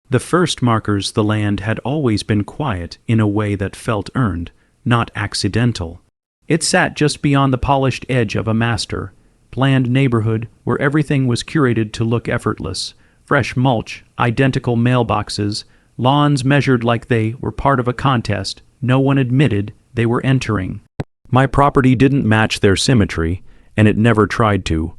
The first markers the land had always been quiet in a way that felt earned, not accidental. It sat just beyond the polished edge of a master, planned neighborhood where everything was curated to look effortless. Fresh mulch, identical mailboxes, lawns measured like they were part of a contest no one admitted they were entering. My property didn't match their symmetry, and it never tried to.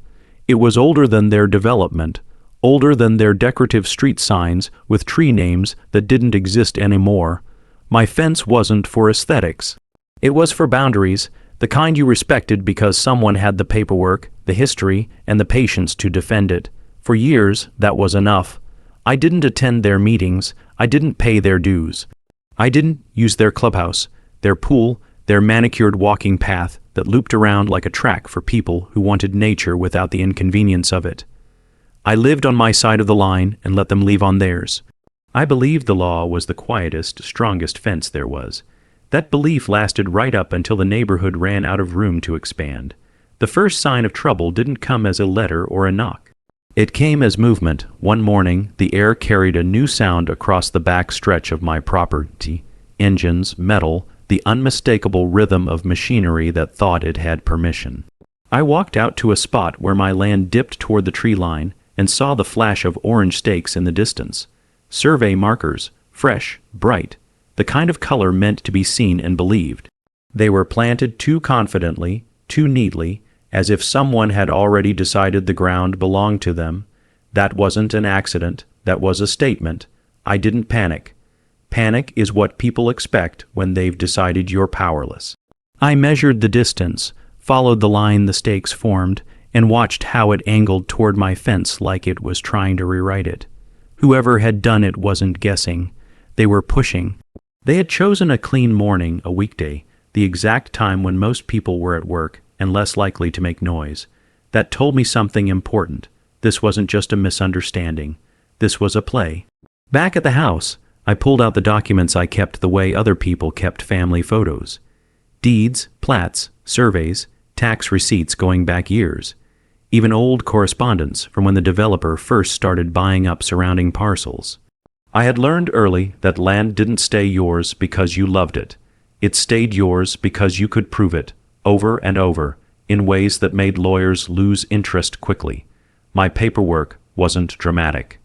It was older than their development, older than their decorative street signs with tree names that didn't exist anymore. My fence wasn't for aesthetics. It was for boundaries, the kind you respected because someone had the paperwork, the history, and the patience to defend it. For years, that was enough. I didn't attend their meetings. I didn't pay their dues. I didn't use their clubhouse, their pool, their manicured walking path that looped around like a track for people who wanted nature without the inconvenience of it. I lived on my side of the line and let them leave on theirs. I believed the law was the quietest, strongest fence there was. That belief lasted right up until the neighborhood ran out of room to expand. The first sign of trouble didn't come as a letter or a knock. It came as movement. One morning, the air carried a new sound across the back stretch of my property. Engines, metal, the unmistakable rhythm of machinery that thought it had permission. I walked out to a spot where my land dipped toward the tree line and saw the flash of orange stakes in the distance. Survey markers, fresh, bright, the kind of color meant to be seen and believed. They were planted too confidently, too neatly, as if someone had already decided the ground belonged to them. That wasn't an accident, that was a statement. I didn't panic. Panic is what people expect when they've decided you're powerless. I measured the distance, followed the line the stakes formed, and watched how it angled toward my fence like it was trying to rewrite it. Whoever had done it wasn't guessing. They were pushing. They had chosen a clean morning, a weekday, the exact time when most people were at work and less likely to make noise. That told me something important. This wasn't just a misunderstanding. This was a play. Back at the house, I pulled out the documents I kept the way other people kept family photos. Deeds, plats, surveys, tax receipts going back years. Even old correspondence from when the developer first started buying up surrounding parcels. I had learned early that land didn't stay yours because you loved it. It stayed yours because you could prove it, over and over, in ways that made lawyers lose interest quickly. My paperwork wasn't dramatic.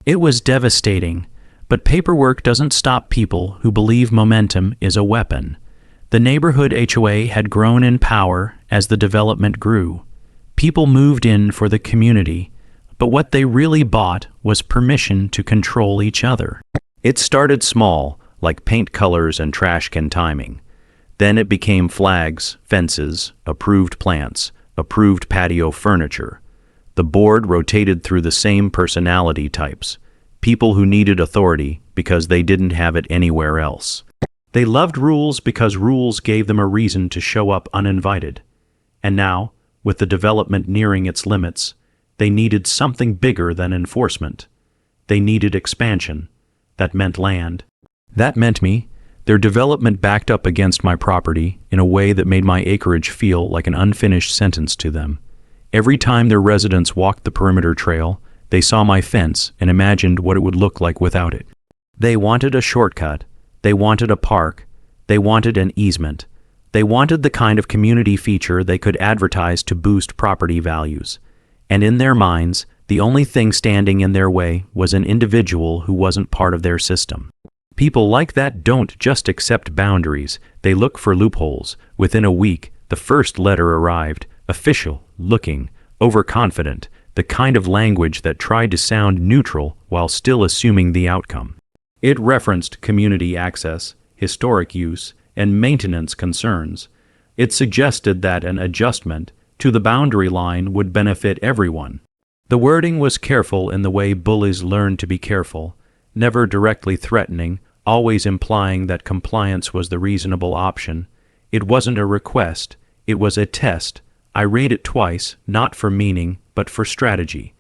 It was devastating, but paperwork doesn't stop people who believe momentum is a weapon. The neighborhood HOA had grown in power as the development grew. People moved in for the community, but what they really bought was permission to control each other. It started small, like paint colors and trash can timing. Then it became flags, fences, approved plants, approved patio furniture. The board rotated through the same personality types, people who needed authority because they didn't have it anywhere else. They loved rules because rules gave them a reason to show up uninvited. And now, with the development nearing its limits, they needed something bigger than enforcement. They needed expansion. That meant land. That meant me. Their development backed up against my property in a way that made my acreage feel like an unfinished sentence to them. Every time their residents walked the perimeter trail, they saw my fence and imagined what it would look like without it. They wanted a shortcut. They wanted a park. They wanted an easement. They wanted the kind of community feature they could advertise to boost property values. And in their minds, the only thing standing in their way was an individual who wasn't part of their system. People like that don't just accept boundaries, they look for loopholes. Within a week, the first letter arrived, official, looking, overconfident, the kind of language that tried to sound neutral while still assuming the outcome. It referenced community access, historic use, and maintenance concerns. It suggested that an adjustment to the boundary line would benefit everyone. The wording was careful in the way bullies learn to be careful, never directly threatening, always implying that compliance was the reasonable option. It wasn't a request, it was a test. I read it twice, not for meaning, but for strategy.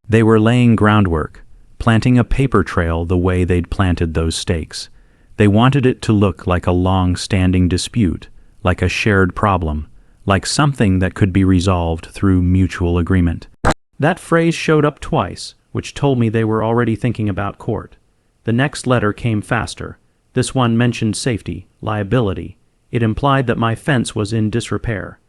They were laying groundwork, planting a paper trail the way they'd planted those stakes. They wanted it to look like a long-standing dispute, like a shared problem, like something that could be resolved through mutual agreement. That phrase showed up twice, which told me they were already thinking about court. The next letter came faster. This one mentioned safety, liability. It implied that my fence was in disrepair,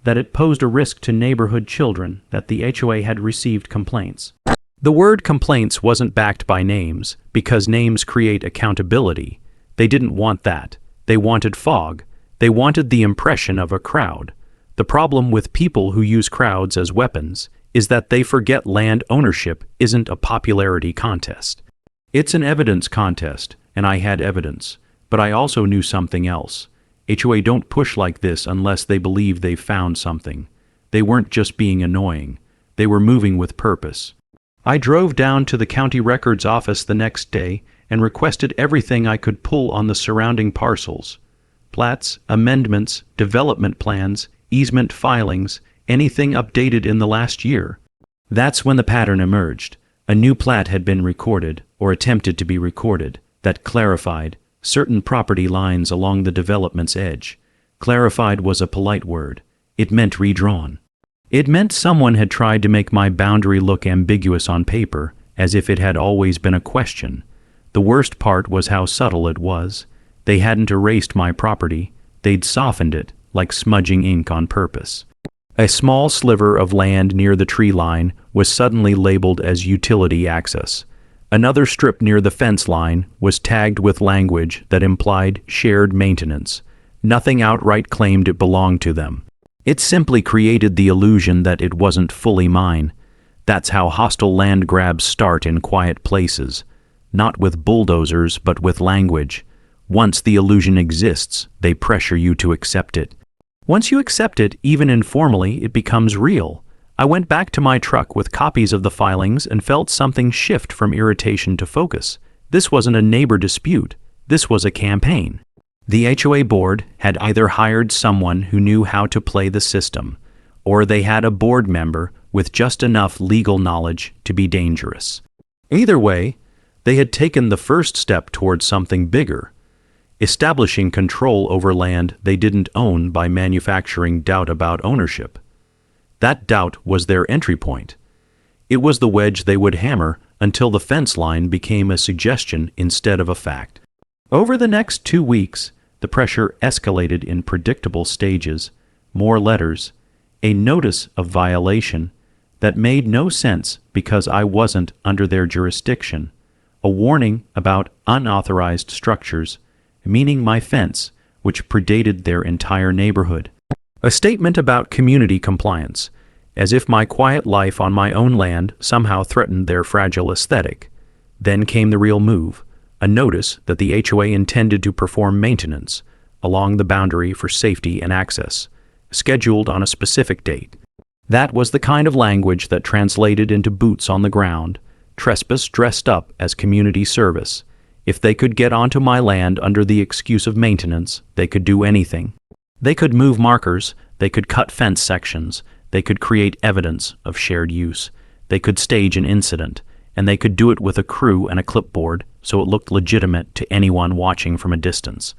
that it posed a risk to neighborhood children, that the HOA had received complaints. The word complaints wasn't backed by names, because names create accountability. They didn't want that. They wanted fog. They wanted the impression of a crowd. The problem with people who use crowds as weapons is that they forget land ownership isn't a popularity contest. It's an evidence contest, and I had evidence. But I also knew something else. HOA don't push like this unless they believe they've found something. They weren't just being annoying. They were moving with purpose. I drove down to the county records office the next day and requested everything I could pull on the surrounding parcels. Plats, amendments, development plans, easement filings, anything updated in the last year. That's when the pattern emerged. A new plat had been recorded, or attempted to be recorded, that clarified certain property lines along the development's edge. Clarified was a polite word. It meant redrawn. It meant someone had tried to make my boundary look ambiguous on paper, as if it had always been a question. The worst part was how subtle it was. They hadn't erased my property. They'd softened it, like smudging ink on purpose. A small sliver of land near the tree line was suddenly labeled as utility access. Another strip near the fence line was tagged with language that implied shared maintenance. Nothing outright claimed it belonged to them. It simply created the illusion that it wasn't fully mine. That's how hostile land grabs start in quiet places. Not with bulldozers, but with language. Once the illusion exists, they pressure you to accept it. Once you accept it, even informally, it becomes real. I went back to my truck with copies of the filings and felt something shift from irritation to focus. This wasn't a neighbor dispute. This was a campaign. The HOA board had either hired someone who knew how to play the system, or they had a board member with just enough legal knowledge to be dangerous. Either way, they had taken the first step towards something bigger, establishing control over land they didn't own by manufacturing doubt about ownership. That doubt was their entry point. It was the wedge they would hammer until the fence line became a suggestion instead of a fact. Over the next 2 weeks, the pressure escalated in predictable stages. More letters, a notice of violation that made no sense because I wasn't under their jurisdiction, a warning about unauthorized structures, meaning my fence, which predated their entire neighborhood. A statement about community compliance, as if my quiet life on my own land somehow threatened their fragile aesthetic. Then came the real move, a notice that the HOA intended to perform maintenance along the boundary for safety and access, scheduled on a specific date. That was the kind of language that translated into boots on the ground, trespass dressed up as community service. If they could get onto my land under the excuse of maintenance, they could do anything. They could move markers, they could cut fence sections, they could create evidence of shared use, they could stage an incident, and they could do it with a crew and a clipboard so it looked legitimate to anyone watching from a distance.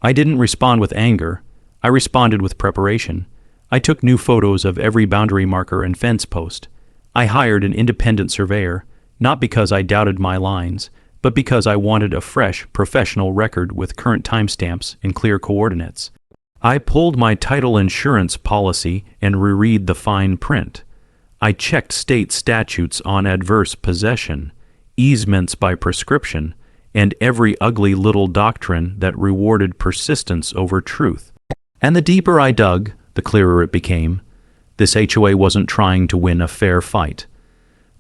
I didn't respond with anger. I responded with preparation. I took new photos of every boundary marker and fence post. I hired an independent surveyor, not because I doubted my lines, but because I wanted a fresh, professional record with current timestamps and clear coordinates. I pulled my title insurance policy and reread the fine print. I checked state statutes on adverse possession, easements by prescription, and every ugly little doctrine that rewarded persistence over truth. And the deeper I dug, the clearer it became. This HOA wasn't trying to win a fair fight.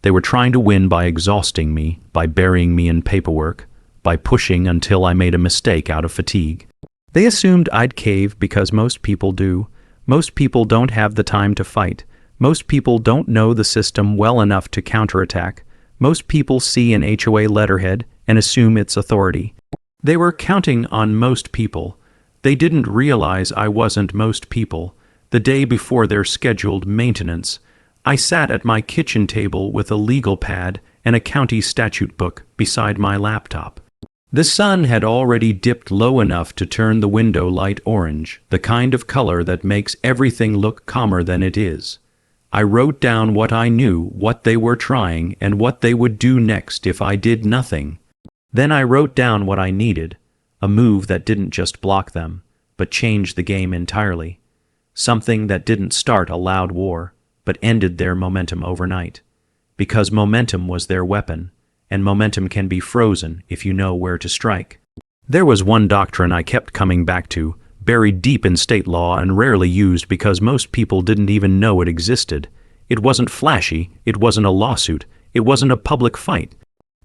They were trying to win by exhausting me, by burying me in paperwork, by pushing until I made a mistake out of fatigue. They assumed I'd cave because most people do. Most people don't have the time to fight. Most people don't know the system well enough to counterattack. Most people see an HOA letterhead and assume its authority. They were counting on most people. They didn't realize I wasn't most people. The day before their scheduled maintenance, I sat at my kitchen table with a legal pad and a county statute book beside my laptop. The sun had already dipped low enough to turn the window light orange, the kind of color that makes everything look calmer than it is. I wrote down what I knew, what they were trying, and what they would do next if I did nothing. Then I wrote down what I needed, a move that didn't just block them, but changed the game entirely. Something that didn't start a loud war, but ended their momentum overnight. Because momentum was their weapon, and momentum can be frozen if you know where to strike. There was one doctrine I kept coming back to, buried deep in state law and rarely used because most people didn't even know it existed. It wasn't flashy, it wasn't a lawsuit, it wasn't a public fight.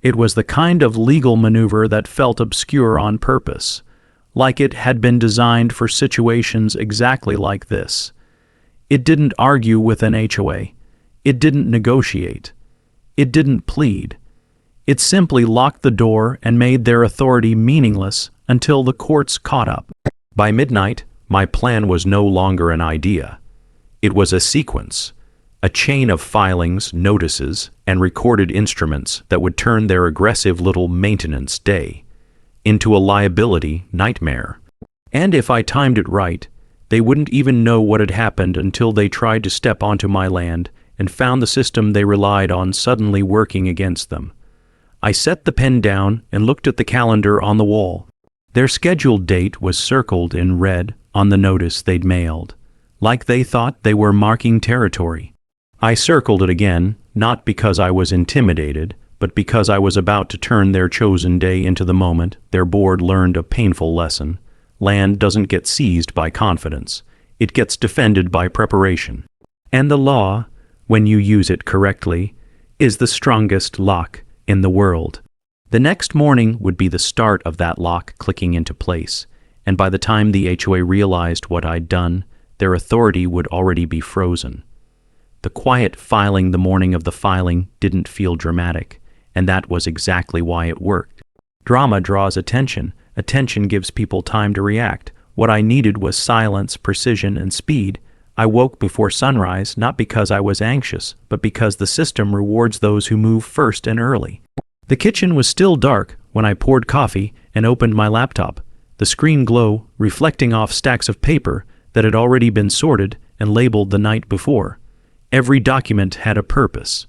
It was the kind of legal maneuver that felt obscure on purpose, like it had been designed for situations exactly like this. It didn't argue with an HOA. It didn't negotiate. It didn't plead. It simply locked the door and made their authority meaningless until the courts caught up. By midnight, my plan was no longer an idea. It was a sequence, a chain of filings, notices, and recorded instruments that would turn their aggressive little maintenance day into a liability nightmare. And if I timed it right, they wouldn't even know what had happened until they tried to step onto my land and found the system they relied on suddenly working against them. I set the pen down and looked at the calendar on the wall. Their scheduled date was circled in red on the notice they'd mailed, like they thought they were marking territory. I circled it again, not because I was intimidated, but because I was about to turn their chosen day into the moment their board learned a painful lesson. Land doesn't get seized by confidence. It gets defended by preparation. And the law, when you use it correctly, is the strongest lock in the world. The next morning would be the start of that lock clicking into place, and by the time the HOA realized what I'd done, their authority would already be frozen. The quiet filing the morning of the filing didn't feel dramatic, and that was exactly why it worked. Drama draws attention. Attention gives people time to react. What I needed was silence, precision, and speed. I woke before sunrise, not because I was anxious, but because the system rewards those who move first and early. The kitchen was still dark when I poured coffee and opened my laptop, the screen glow reflecting off stacks of paper that had already been sorted and labeled the night before. Every document had a purpose.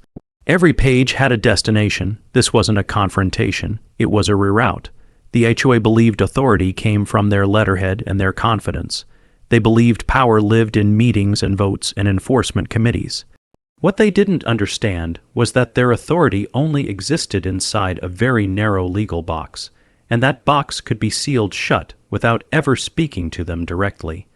Every page had a destination. This wasn't a confrontation, it was a reroute. The HOA believed authority came from their letterhead and their confidence. They believed power lived in meetings and votes and enforcement committees. What they didn't understand was that their authority only existed inside a very narrow legal box, and that box could be sealed shut without ever speaking to them directly.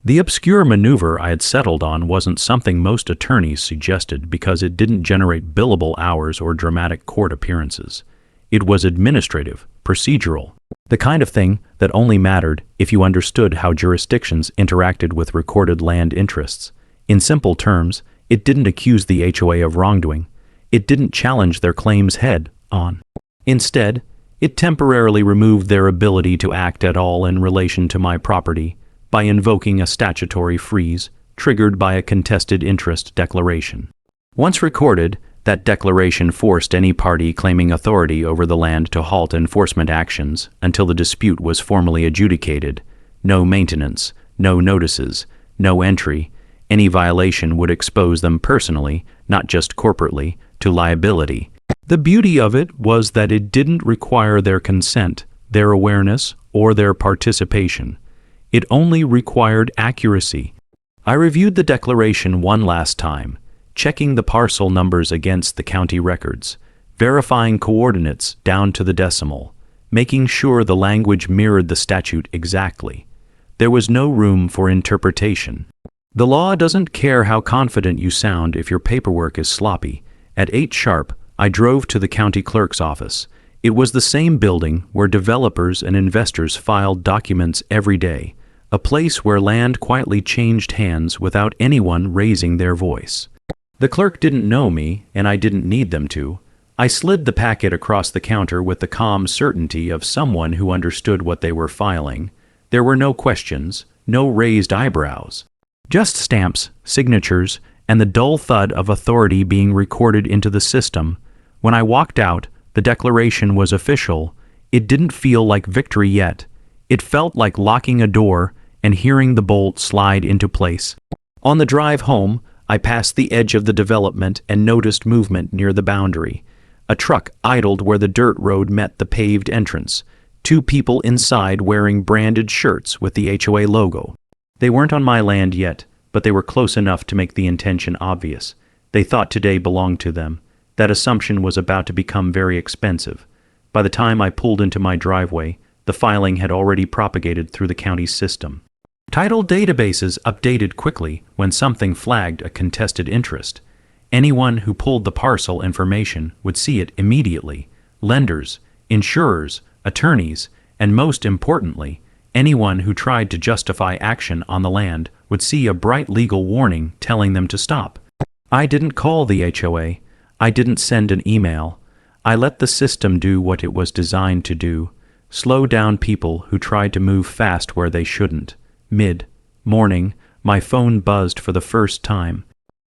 The obscure maneuver I had settled on wasn't something most attorneys suggested because it didn't generate billable hours or dramatic court appearances. It was administrative, procedural, the kind of thing that only mattered if you understood how jurisdictions interacted with recorded land interests. In simple terms, it didn't accuse the HOA of wrongdoing. It didn't challenge their claims head on. Instead, it temporarily removed their ability to act at all in relation to my property by invoking a statutory freeze triggered by a contested interest declaration. Once recorded, that declaration forced any party claiming authority over the land to halt enforcement actions until the dispute was formally adjudicated. No maintenance, no notices, no entry. Any violation would expose them personally, not just corporately, to liability. The beauty of it was that it didn't require their consent, their awareness, or their participation. It only required accuracy. I reviewed the declaration one last time, checking the parcel numbers against the county records, verifying coordinates down to the decimal, making sure the language mirrored the statute exactly. There was no room for interpretation. The law doesn't care how confident you sound if your paperwork is sloppy. At 8 sharp, I drove to the county clerk's office. It was the same building where developers and investors filed documents every day, a place where land quietly changed hands without anyone raising their voice. The clerk didn't know me, and I didn't need them to. I slid the packet across the counter with the calm certainty of someone who understood what they were filing. There were no questions, no raised eyebrows. Just stamps, signatures, and the dull thud of authority being recorded into the system. When I walked out, the declaration was official. It didn't feel like victory yet. It felt like locking a door and hearing the bolt slide into place. On the drive home, I passed the edge of the development and noticed movement near the boundary. A truck idled where the dirt road met the paved entrance. Two people inside wearing branded shirts with the HOA logo. They weren't on my land yet, but they were close enough to make the intention obvious. They thought today belonged to them. That assumption was about to become very expensive. By the time I pulled into my driveway, the filing had already propagated through the county's system. Title databases updated quickly when something flagged a contested interest. Anyone who pulled the parcel information would see it immediately. Lenders, insurers, attorneys, and most importantly, anyone who tried to justify action on the land would see a bright legal warning telling them to stop. I didn't call the HOA. I didn't send an email. I let the system do what it was designed to do: slow down people who tried to move fast where they shouldn't. Mid-morning, my phone buzzed for the first time.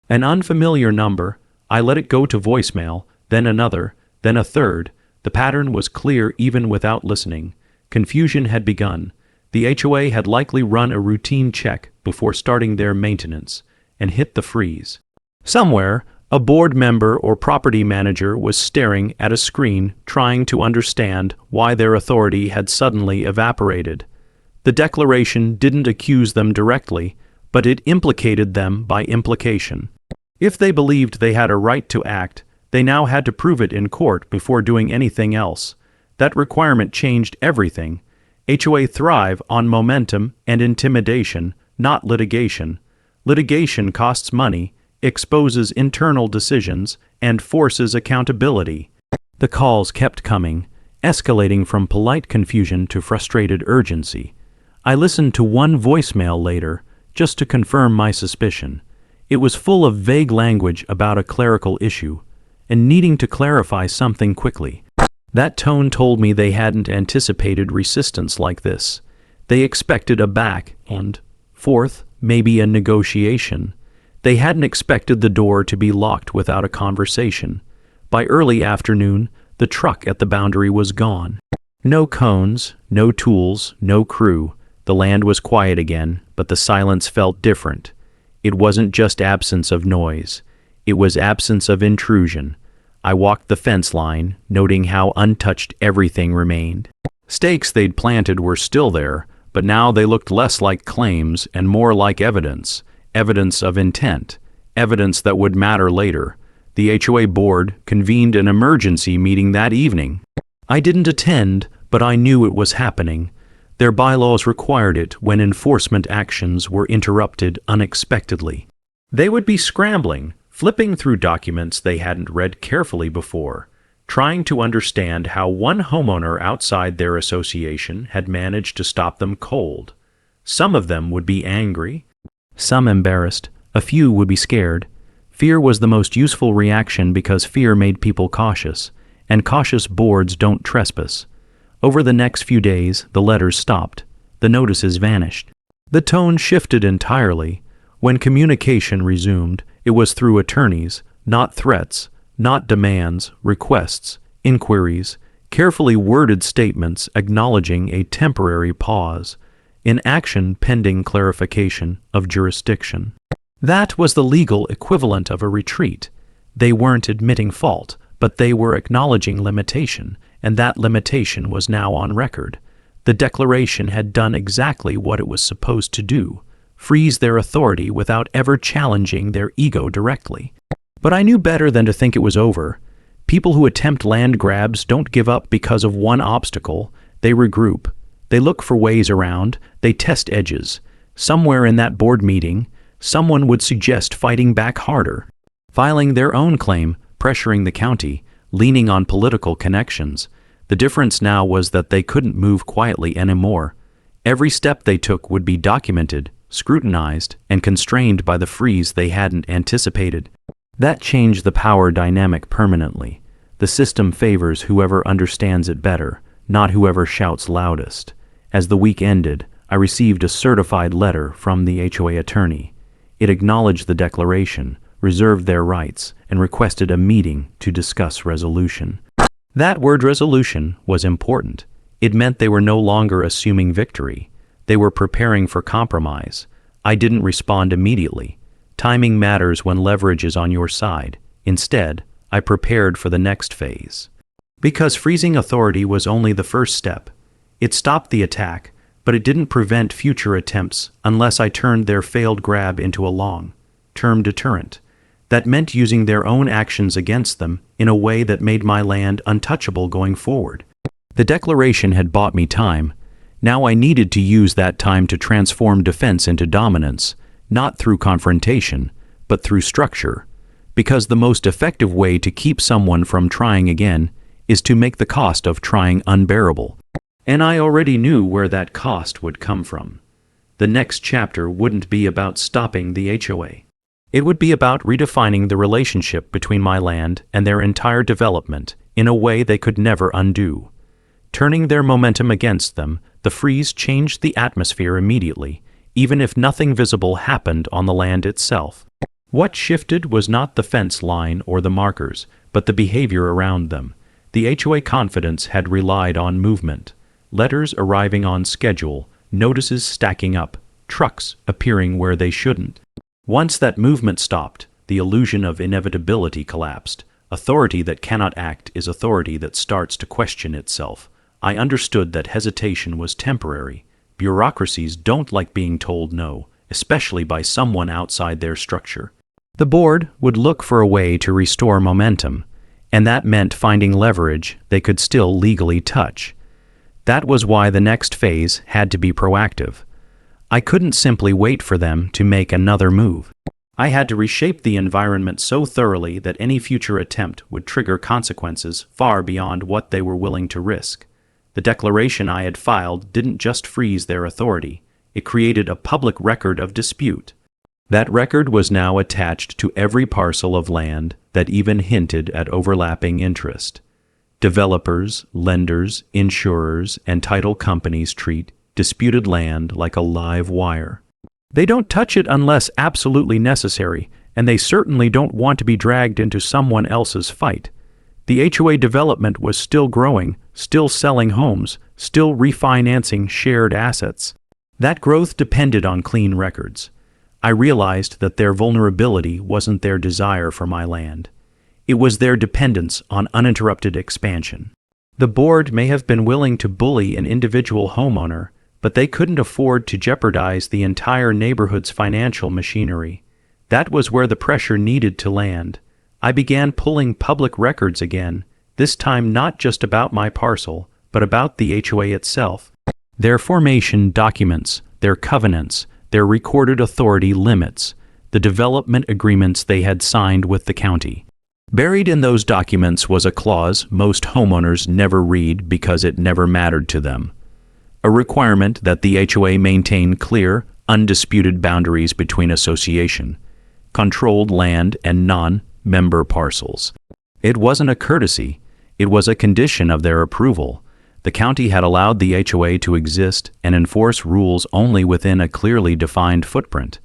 An unfamiliar number. I let it go to voicemail, then another, then a third. The pattern was clear even without listening. Confusion had begun. The HOA had likely run a routine check before starting their maintenance and hit the freeze. Somewhere, a board member or property manager was staring at a screen trying to understand why their authority had suddenly evaporated. The declaration didn't accuse them directly, but it implicated them by implication. If they believed they had a right to act, they now had to prove it in court before doing anything else. That requirement changed everything. HOA thrive on momentum and intimidation, not litigation. Litigation costs money, exposes internal decisions, and forces accountability. The calls kept coming, escalating from polite confusion to frustrated urgency. I listened to one voicemail later, just to confirm my suspicion. It was full of vague language about a clerical issue, and needing to clarify something quickly. That tone told me they hadn't anticipated resistance like this. They expected a back and forth, maybe a negotiation. They hadn't expected the door to be locked without a conversation. By early afternoon, the truck at the boundary was gone. No cones, no tools, no crew. The land was quiet again, but the silence felt different. It wasn't just absence of noise. It was absence of intrusion. I walked the fence line, noting how untouched everything remained. Stakes they'd planted were still there, but now they looked less like claims and more like evidence. Evidence of intent, evidence that would matter later. The HOA board convened an emergency meeting that evening. I didn't attend, but I knew it was happening. Their bylaws required it when enforcement actions were interrupted unexpectedly. They would be scrambling, flipping through documents they hadn't read carefully before, trying to understand how one homeowner outside their association had managed to stop them cold. Some of them would be angry, some embarrassed, a few would be scared. Fear was the most useful reaction because fear made people cautious, and cautious boards don't trespass. Over the next few days, the letters stopped. The notices vanished. The tone shifted entirely. When communication resumed, it was through attorneys, not threats, not demands, requests, inquiries, carefully worded statements acknowledging a temporary pause. In action pending clarification of jurisdiction. That was the legal equivalent of a retreat. They weren't admitting fault, but they were acknowledging limitation, and that limitation was now on record. The declaration had done exactly what it was supposed to do: freeze their authority without ever challenging their ego directly. But I knew better than to think it was over. People who attempt land grabs don't give up because of one obstacle. They regroup. They look for ways around, they test edges. Somewhere in that board meeting, someone would suggest fighting back harder, filing their own claim, pressuring the county, leaning on political connections. The difference now was that they couldn't move quietly anymore. Every step they took would be documented, scrutinized, and constrained by the freeze they hadn't anticipated. That changed the power dynamic permanently. The system favors whoever understands it better, not whoever shouts loudest. As the week ended, I received a certified letter from the HOA attorney. It acknowledged the declaration, reserved their rights, and requested a meeting to discuss resolution. That word resolution was important. It meant they were no longer assuming victory. They were preparing for compromise. I didn't respond immediately. Timing matters when leverage is on your side. Instead, I prepared for the next phase. Because freezing authority was only the first step. It stopped the attack, but it didn't prevent future attempts unless I turned their failed grab into a long-term deterrent. That meant using their own actions against them in a way that made my land untouchable going forward. The declaration had bought me time. Now I needed to use that time to transform defense into dominance, not through confrontation, but through structure. Because the most effective way to keep someone from trying again is to make the cost of trying unbearable. And I already knew where that cost would come from. The next chapter wouldn't be about stopping the HOA. It would be about redefining the relationship between my land and their entire development in a way they could never undo. Turning their momentum against them, the freeze changed the atmosphere immediately, even if nothing visible happened on the land itself. What shifted was not the fence line or the markers, but the behavior around them. The HOA confidence had relied on movement. Letters arriving on schedule, notices stacking up, trucks appearing where they shouldn't. Once that movement stopped, the illusion of inevitability collapsed. Authority that cannot act is authority that starts to question itself. I understood that hesitation was temporary. Bureaucracies don't like being told no, especially by someone outside their structure. The board would look for a way to restore momentum, and that meant finding leverage they could still legally touch. That was why the next phase had to be proactive. I couldn't simply wait for them to make another move. I had to reshape the environment so thoroughly that any future attempt would trigger consequences far beyond what they were willing to risk. The declaration I had filed didn't just freeze their authority, it created a public record of dispute. That record was now attached to every parcel of land that even hinted at overlapping interest. Developers, lenders, insurers, and title companies treat disputed land like a live wire. They don't touch it unless absolutely necessary, and they certainly don't want to be dragged into someone else's fight. The HOA development was still growing, still selling homes, still refinancing shared assets. That growth depended on clean records. I realized that their vulnerability wasn't their desire for my land. It was their dependence on uninterrupted expansion. The board may have been willing to bully an individual homeowner, but they couldn't afford to jeopardize the entire neighborhood's financial machinery. That was where the pressure needed to land. I began pulling public records again, this time not just about my parcel, but about the HOA itself. Their formation documents, their covenants, their recorded authority limits, the development agreements they had signed with the county. Buried in those documents was a clause most homeowners never read because it never mattered to them. A requirement that the HOA maintain clear, undisputed boundaries between association, controlled land, and non-member parcels. It wasn't a courtesy, it was a condition of their approval. The county had allowed the HOA to exist and enforce rules only within a clearly defined footprint.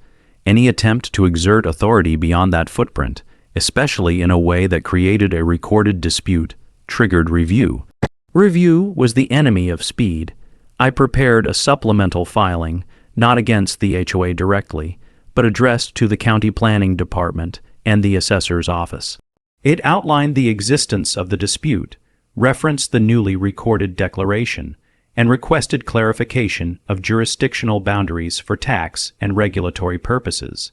Any attempt to exert authority beyond that footprint, especially in a way that created a recorded dispute, triggered review. Review was the enemy of speed. I prepared a supplemental filing, not against the HOA directly, but addressed to the county planning department and the assessor's office. It outlined the existence of the dispute, referenced the newly recorded declaration, and requested clarification of jurisdictional boundaries for tax and regulatory purposes.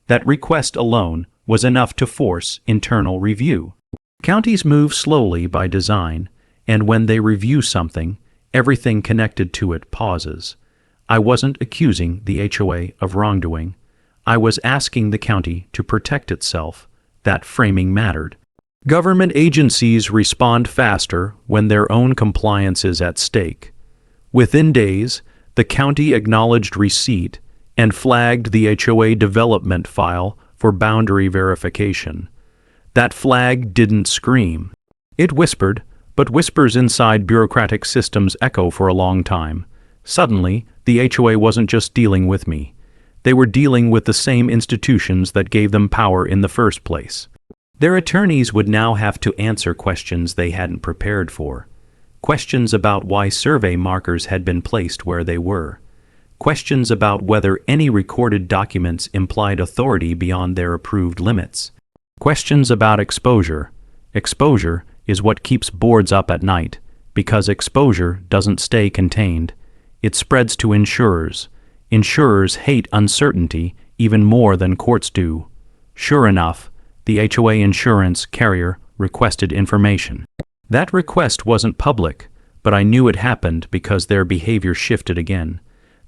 That request alone was enough to force internal review. Counties move slowly by design, and when they review something, everything connected to it pauses. I wasn't accusing the HOA of wrongdoing. I was asking the county to protect itself. That framing mattered. Government agencies respond faster when their own compliance is at stake. Within days, the county acknowledged receipt and flagged the HOA development file for boundary verification. That flag didn't scream. It whispered, but whispers inside bureaucratic systems echo for a long time. Suddenly, the HOA wasn't just dealing with me. They were dealing with the same institutions that gave them power in the first place. Their attorneys would now have to answer questions they hadn't prepared for. Questions about why survey markers had been placed where they were. Questions about whether any recorded documents implied authority beyond their approved limits. Questions about exposure, Exposure is what keeps boards up at night, because exposure doesn't stay contained. It spreads to insurers. Insurers hate uncertainty even more than courts do. Sure enough, the HOA insurance carrier requested information. That request wasn't public, but I knew it happened because their behavior shifted again.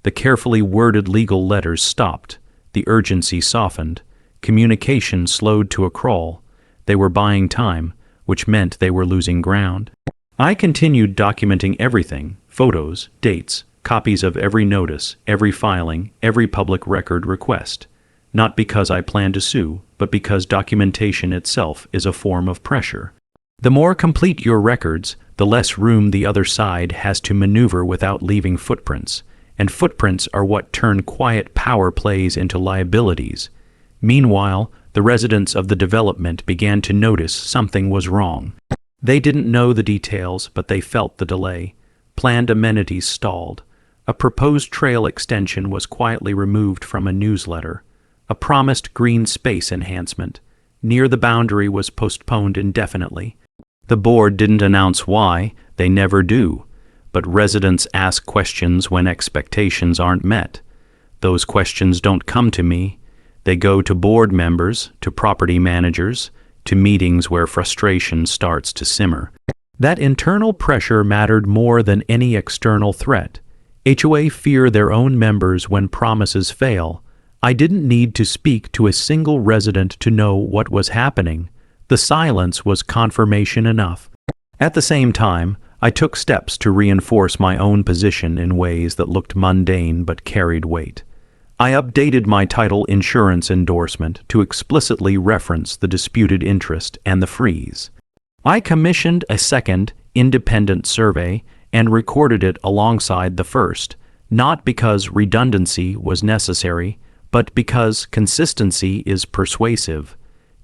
The carefully worded legal letters stopped. The urgency softened. Communication slowed to a crawl. They were buying time, which meant they were losing ground. I continued documenting everything: photos, dates, copies of every notice, every filing, every public record request. Not because I planned to sue, but because documentation itself is a form of pressure. The more complete your records, the less room the other side has to maneuver without leaving footprints. And footprints are what turn quiet power plays into liabilities. Meanwhile, the residents of the development began to notice something was wrong. They didn't know the details, but they felt the delay. Planned amenities stalled. A proposed trail extension was quietly removed from a newsletter. A promised green space enhancement near the boundary was postponed indefinitely. The board didn't announce why, they never do, but residents ask questions when expectations aren't met. Those questions don't come to me. They go to board members, to property managers, to meetings where frustration starts to simmer. That internal pressure mattered more than any external threat. HOA fear their own members when promises fail. I didn't need to speak to a single resident to know what was happening. The silence was confirmation enough. At the same time, I took steps to reinforce my own position in ways that looked mundane but carried weight. I updated my title insurance endorsement to explicitly reference the disputed interest and the freeze. I commissioned a second, independent survey and recorded it alongside the first, not because redundancy was necessary, but because consistency is persuasive.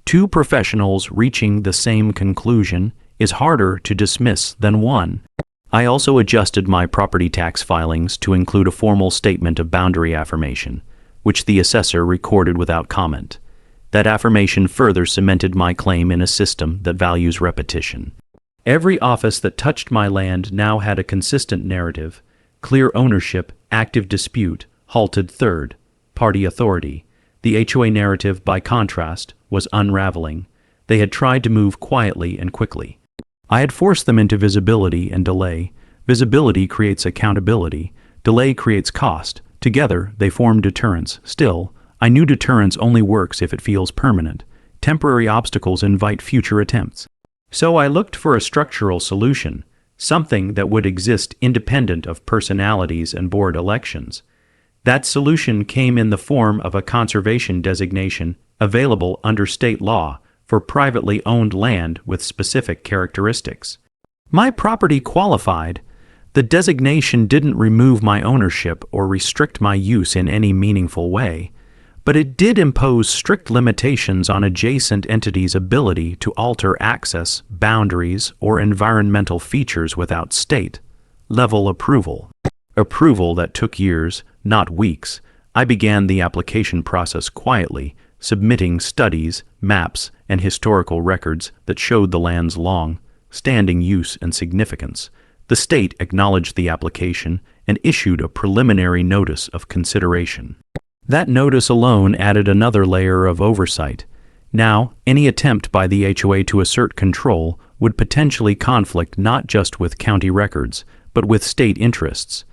Two professionals reaching the same conclusion is harder to dismiss than one. I also adjusted my property tax filings to include a formal statement of boundary affirmation, which the assessor recorded without comment. That affirmation further cemented my claim in a system that values repetition. Every office that touched my land now had a consistent narrative: clear ownership, active dispute, halted third party authority. The HOA narrative, by contrast, was unraveling. They had tried to move quietly and quickly. I had forced them into visibility and delay. Visibility creates accountability. Delay creates cost. Together, they form deterrence. Still, I knew deterrence only works if it feels permanent. Temporary obstacles invite future attempts. So I looked for a structural solution, something that would exist independent of personalities and board elections. That solution came in the form of a conservation designation available under state law for privately owned land with specific characteristics. My property qualified. The designation didn't remove my ownership or restrict my use in any meaningful way, but it did impose strict limitations on adjacent entities' ability to alter access, boundaries, or environmental features without state-level approval. Approval that took years, not weeks. I began the application process quietly, submitting studies, maps, and historical records that showed the land's long-standing use and significance. The state acknowledged the application and issued a preliminary notice of consideration. That notice alone added another layer of oversight. Now, any attempt by the HOA to assert control would potentially conflict not just with county records, but with state interests.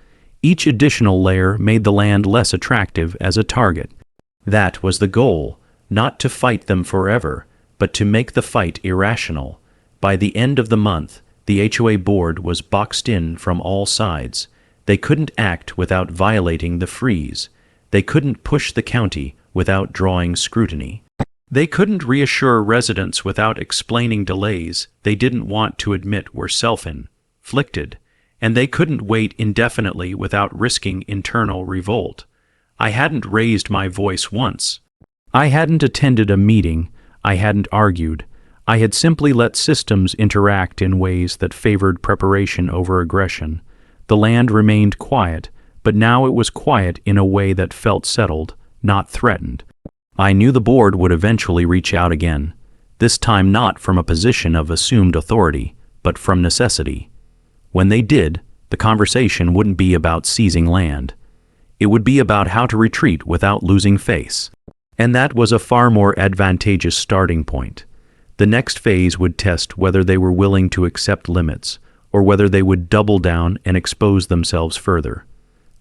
Each additional layer made the land less attractive as a target. That was the goal, not to fight them forever, but to make the fight irrational. By the end of the month, the HOA board was boxed in from all sides. They couldn't act without violating the freeze. They couldn't push the county without drawing scrutiny. They couldn't reassure residents without explaining delays they didn't want to admit were self-inflicted. And they couldn't wait indefinitely without risking internal revolt. I hadn't raised my voice once. I hadn't attended a meeting. I hadn't argued. I had simply let systems interact in ways that favored preparation over aggression. The land remained quiet, but now it was quiet in a way that felt settled, not threatened. I knew the board would eventually reach out again. this time not from a position of assumed authority, but from necessity. When they did, the conversation wouldn't be about seizing land. It would be about how to retreat without losing face. And that was a far more advantageous starting point. The next phase would test whether they were willing to accept limits, or whether they would double down and expose themselves further.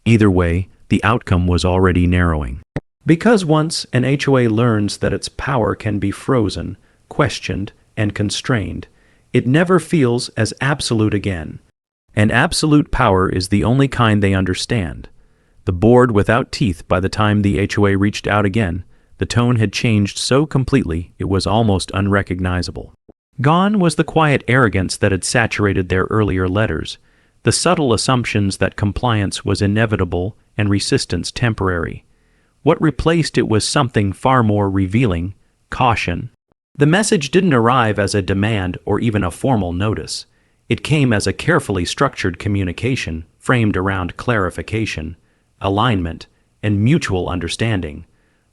Either way, the outcome was already narrowing. Because once an HOA learns that its power can be frozen, questioned, and constrained, it never feels as absolute again. And absolute power is the only kind they understand. The board without teeth by the time the HOA reached out again, the tone had changed so completely it was almost unrecognizable. Gone was the quiet arrogance that had saturated their earlier letters, the subtle assumptions that compliance was inevitable and resistance temporary. What replaced it was something far more revealing: caution. The message didn't arrive as a demand or even a formal notice. It came as a carefully structured communication framed around clarification, alignment, and mutual understanding.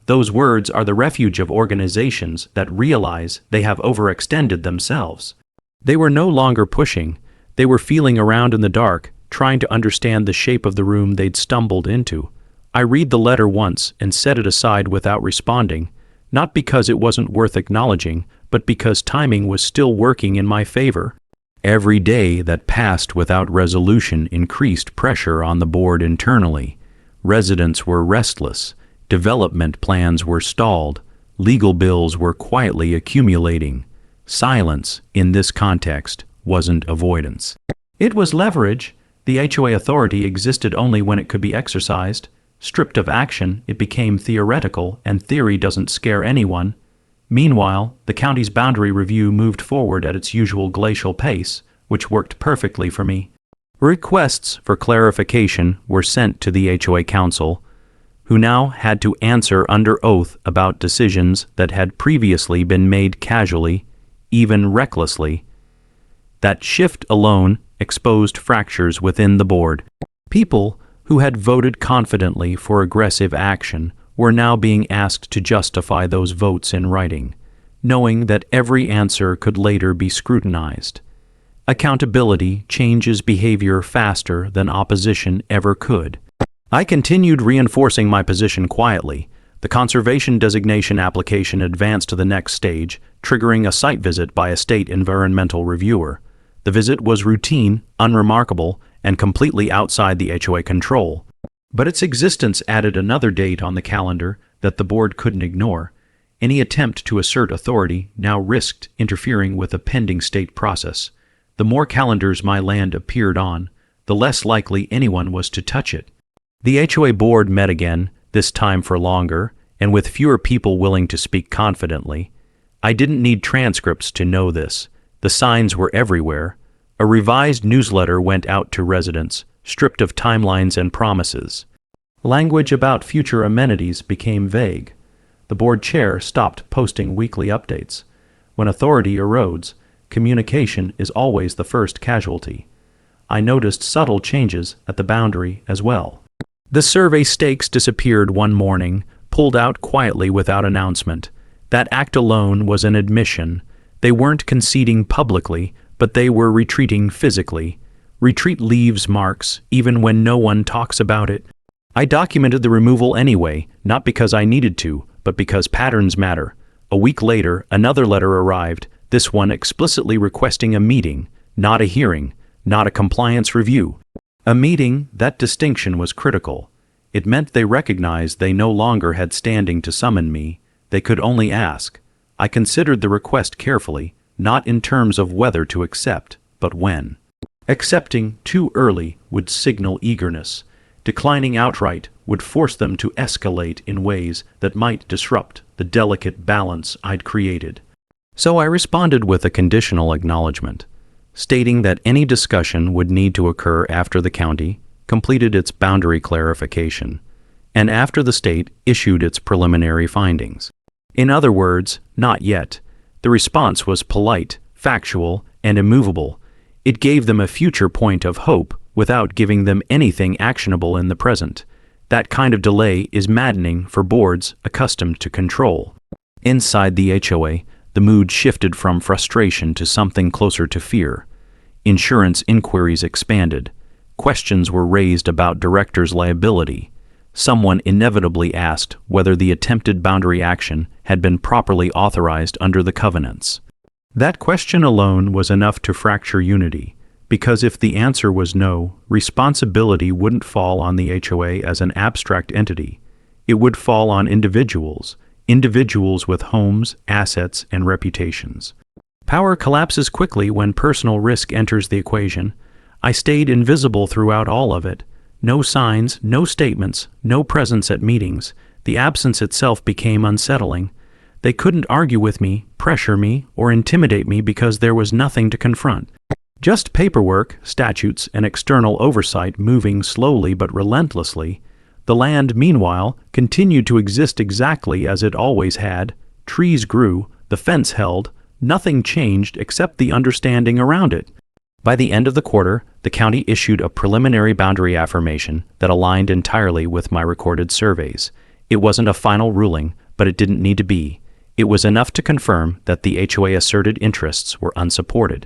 Those words are the refuge of organizations that realize they have overextended themselves. They were no longer pushing. They were feeling around in the dark, trying to understand the shape of the room they'd stumbled into. I read the letter once and set it aside without responding, not because it wasn't worth acknowledging, but because timing was still working in my favor. Every day that passed without resolution increased pressure on the board internally. Residents were restless. Development plans were stalled. Legal bills were quietly accumulating. Silence, in this context, wasn't avoidance. It was leverage. The HOA authority existed only when it could be exercised. Stripped of action, it became theoretical, and theory doesn't scare anyone. Meanwhile, the county's boundary review moved forward at its usual glacial pace, which worked perfectly for me. Requests for clarification were sent to the HOA Council, who now had to answer under oath about decisions that had previously been made casually, even recklessly. That shift alone exposed fractures within the board. People who had voted confidently for aggressive action were now being asked to justify those votes in writing, knowing that every answer could later be scrutinized. Accountability changes behavior faster than opposition ever could. I continued reinforcing my position quietly. The conservation designation application advanced to the next stage, triggering a site visit by a state environmental reviewer. The visit was routine, unremarkable, and completely outside the HOA control. But its existence added another date on the calendar that the board couldn't ignore. Any attempt to assert authority now risked interfering with a pending state process. The more calendars my land appeared on, the less likely anyone was to touch it. The HOA board met again, this time for longer, and with fewer people willing to speak confidently. I didn't need transcripts to know this. The signs were everywhere. A revised newsletter went out to residents, stripped of timelines and promises. Language about future amenities became vague. The board chair stopped posting weekly updates. When authority erodes, communication is always the first casualty. I noticed subtle changes at the boundary as well. The survey stakes disappeared one morning, pulled out quietly without announcement. That act alone was an admission. They weren't conceding publicly, but they were retreating physically. Retreat leaves marks, even when no one talks about it. I documented the removal anyway, not because I needed to, but because patterns matter. A week later, another letter arrived, this one explicitly requesting a meeting, not a hearing, not a compliance review. A meeting, that distinction was critical. It meant they recognized they no longer had standing to summon me. They could only ask. I considered the request carefully, not in terms of whether to accept, but when. Accepting too early would signal eagerness. Declining outright would force them to escalate in ways that might disrupt the delicate balance I'd created. So I responded with a conditional acknowledgement, stating that any discussion would need to occur after the county completed its boundary clarification, and after the state issued its preliminary findings. In other words, not yet. The response was polite, factual, and immovable. It gave them a future point of hope without giving them anything actionable in the present. That kind of delay is maddening for boards accustomed to control. Inside the HOA, The mood shifted from frustration to something closer to fear. Insurance inquiries expanded. Questions were raised about directors' liability. Someone inevitably asked whether the attempted boundary action had been properly authorized under the covenants. That question alone was enough to fracture unity, because if the answer was no, responsibility wouldn't fall on the HOA as an abstract entity. It would fall on individuals with homes, assets, and reputations. Power collapses quickly when personal risk enters the equation. I stayed invisible throughout all of it. No signs, no statements, no presence at meetings. The absence itself became unsettling. They couldn't argue with me, pressure me, or intimidate me because there was nothing to confront. Just paperwork, statutes, and external oversight moving slowly but relentlessly. The land, meanwhile, continued to exist exactly as it always had. Trees grew, the fence held, nothing changed except the understanding around it. By the end of the quarter, the county issued a preliminary boundary affirmation that aligned entirely with my recorded surveys. It wasn't a final ruling, but it didn't need to be. It was enough to confirm that the HOA asserted interests were unsupported.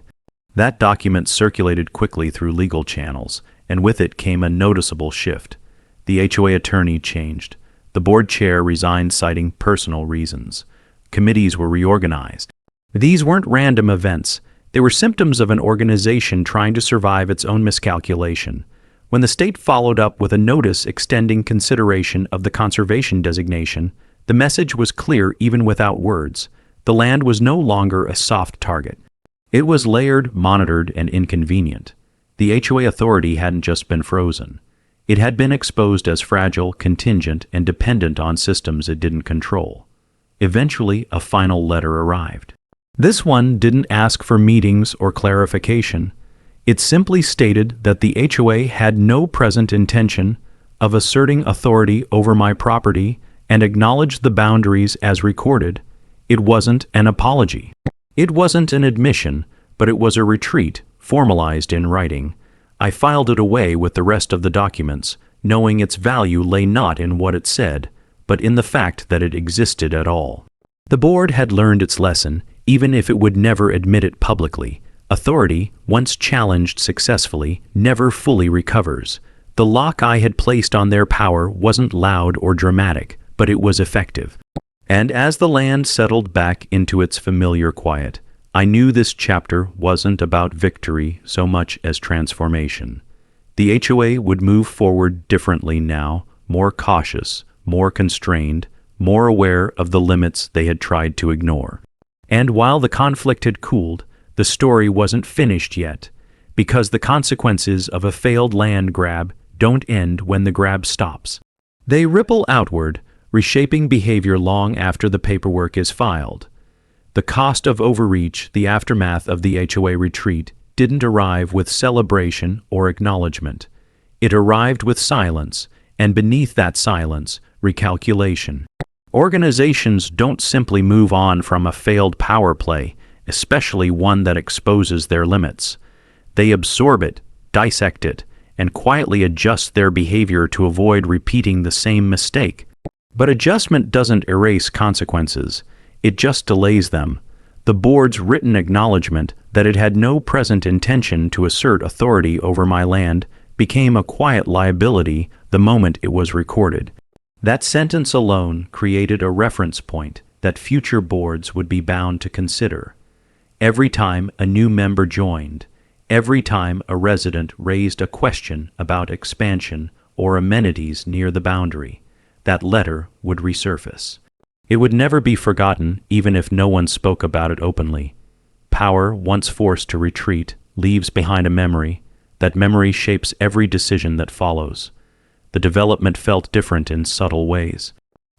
That document circulated quickly through legal channels, and with it came a noticeable shift. The HOA attorney changed. The board chair resigned citing personal reasons. Committees were reorganized. These weren't random events. They were symptoms of an organization trying to survive its own miscalculation. When the state followed up with a notice extending consideration of the conservation designation, the message was clear even without words. The land was no longer a soft target. It was layered, monitored, and inconvenient. The HOA authority hadn't just been frozen. It had been exposed as fragile, contingent, and dependent on systems it didn't control. Eventually, a final letter arrived. This one didn't ask for meetings or clarification. It simply stated that the HOA had no present intention of asserting authority over my property and acknowledged the boundaries as recorded. It wasn't an apology. It wasn't an admission, but it was a retreat, formalized in writing. I filed it away with the rest of the documents, knowing its value lay not in what it said, but in the fact that it existed at all. The board had learned its lesson, even if it would never admit it publicly. Authority, once challenged successfully, never fully recovers. The lock I had placed on their power wasn't loud or dramatic, but it was effective. And as the land settled back into its familiar quiet, I knew this chapter wasn't about victory so much as transformation. The HOA would move forward differently now, more cautious, more constrained, more aware of the limits they had tried to ignore. And while the conflict had cooled, the story wasn't finished yet, because the consequences of a failed land grab don't end when the grab stops. They ripple outward, reshaping behavior long after the paperwork is filed. The cost of overreach, the aftermath of the HOA retreat, didn't arrive with celebration or acknowledgement. It arrived with silence, and beneath that silence, recalculation. Organizations don't simply move on from a failed power play, especially one that exposes their limits. They absorb it, dissect it, and quietly adjust their behavior to avoid repeating the same mistake. But adjustment doesn't erase consequences. It just delays them. The board's written acknowledgement that it had no present intention to assert authority over my land became a quiet liability the moment it was recorded. That sentence alone created a reference point that future boards would be bound to consider. Every time a new member joined, every time a resident raised a question about expansion or amenities near the boundary, that letter would resurface. It would never be forgotten, even if no one spoke about it openly. Power, once forced to retreat, leaves behind a memory. That memory shapes every decision that follows. The development felt different in subtle ways.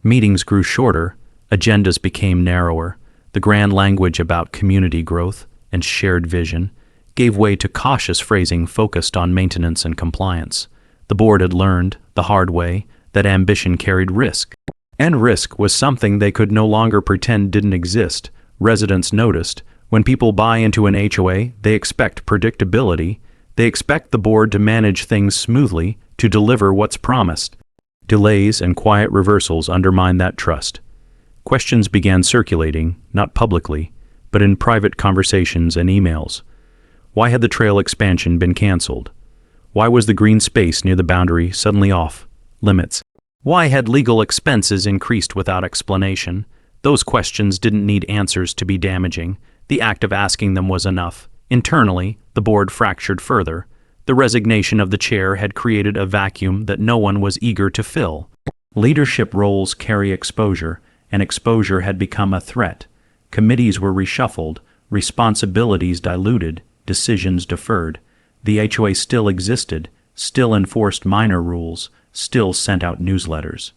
Meetings grew shorter, agendas became narrower. The grand language about community growth and shared vision gave way to cautious phrasing focused on maintenance and compliance. The board had learned, the hard way, that ambition carried risk. And risk was something they could no longer pretend didn't exist. Residents noticed, when people buy into an HOA, they expect predictability. They expect the board to manage things smoothly, to deliver what's promised. Delays and quiet reversals undermined that trust. Questions began circulating, not publicly, but in private conversations and emails. Why had the trail expansion been canceled? Why was the green space near the boundary suddenly off limits? Why had legal expenses increased without explanation? Those questions didn't need answers to be damaging. The act of asking them was enough. Internally, the board fractured further. The resignation of the chair had created a vacuum that no one was eager to fill. Leadership roles carry exposure, and exposure had become a threat. Committees were reshuffled, responsibilities diluted, decisions deferred. The HOA still existed, still enforced minor rules, still sent out newsletters.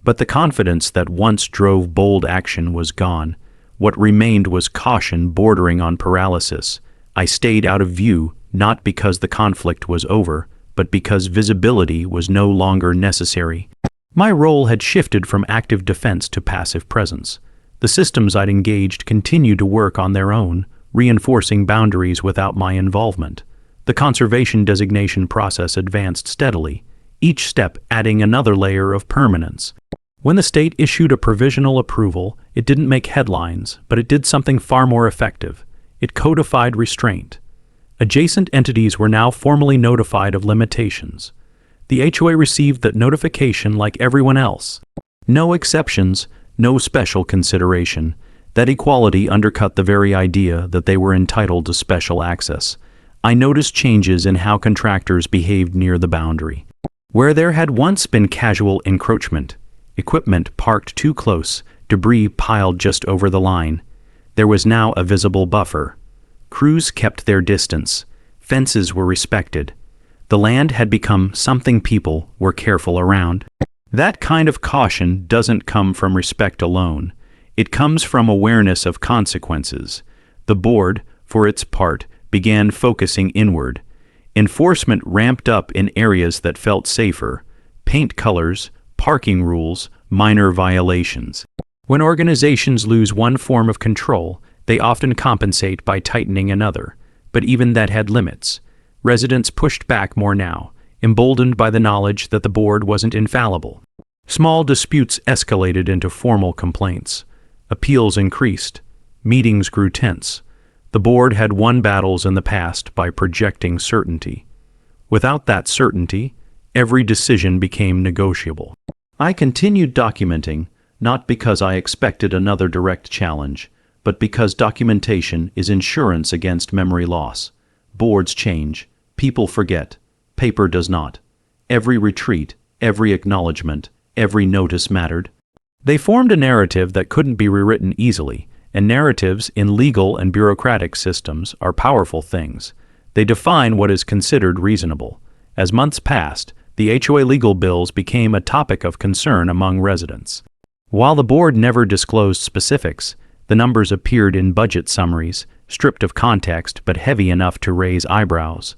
But the confidence that once drove bold action was gone. What remained was caution bordering on paralysis. I stayed out of view, not because the conflict was over, but because visibility was no longer necessary. My role had shifted from active defense to passive presence. The systems I'd engaged continued to work on their own, reinforcing boundaries without my involvement. The conservation designation process advanced steadily, each step adding another layer of permanence. When the state issued a provisional approval, it didn't make headlines, but it did something far more effective. It codified restraint. Adjacent entities were now formally notified of limitations. The HOA received that notification like everyone else. No exceptions, no special consideration. That equality undercut the very idea that they were entitled to special access. I noticed changes in how contractors behaved near the boundary. Where there had once been casual encroachment, equipment parked too close, debris piled just over the line, there was now a visible buffer. Crews kept their distance. Fences were respected. The land had become something people were careful around. That kind of caution doesn't come from respect alone. It comes from awareness of consequences. The board, for its part, began focusing inward. Enforcement ramped up in areas that felt safer. Paint colors, parking rules, minor violations. When organizations lose one form of control, they often compensate by tightening another. But even that had limits. Residents pushed back more now, emboldened by the knowledge that the board wasn't infallible. Small disputes escalated into formal complaints. Appeals increased. Meetings grew tense. The board had won battles in the past by projecting certainty. Without that certainty, every decision became negotiable. I continued documenting, not because I expected another direct challenge, but because documentation is insurance against memory loss. Boards change. People forget. Paper does not. Every retreat, every acknowledgement, every notice mattered. They formed a narrative that couldn't be rewritten easily, and narratives in legal and bureaucratic systems are powerful things. They define what is considered reasonable. As months passed, the HOA legal bills became a topic of concern among residents. While the board never disclosed specifics, the numbers appeared in budget summaries, stripped of context but heavy enough to raise eyebrows.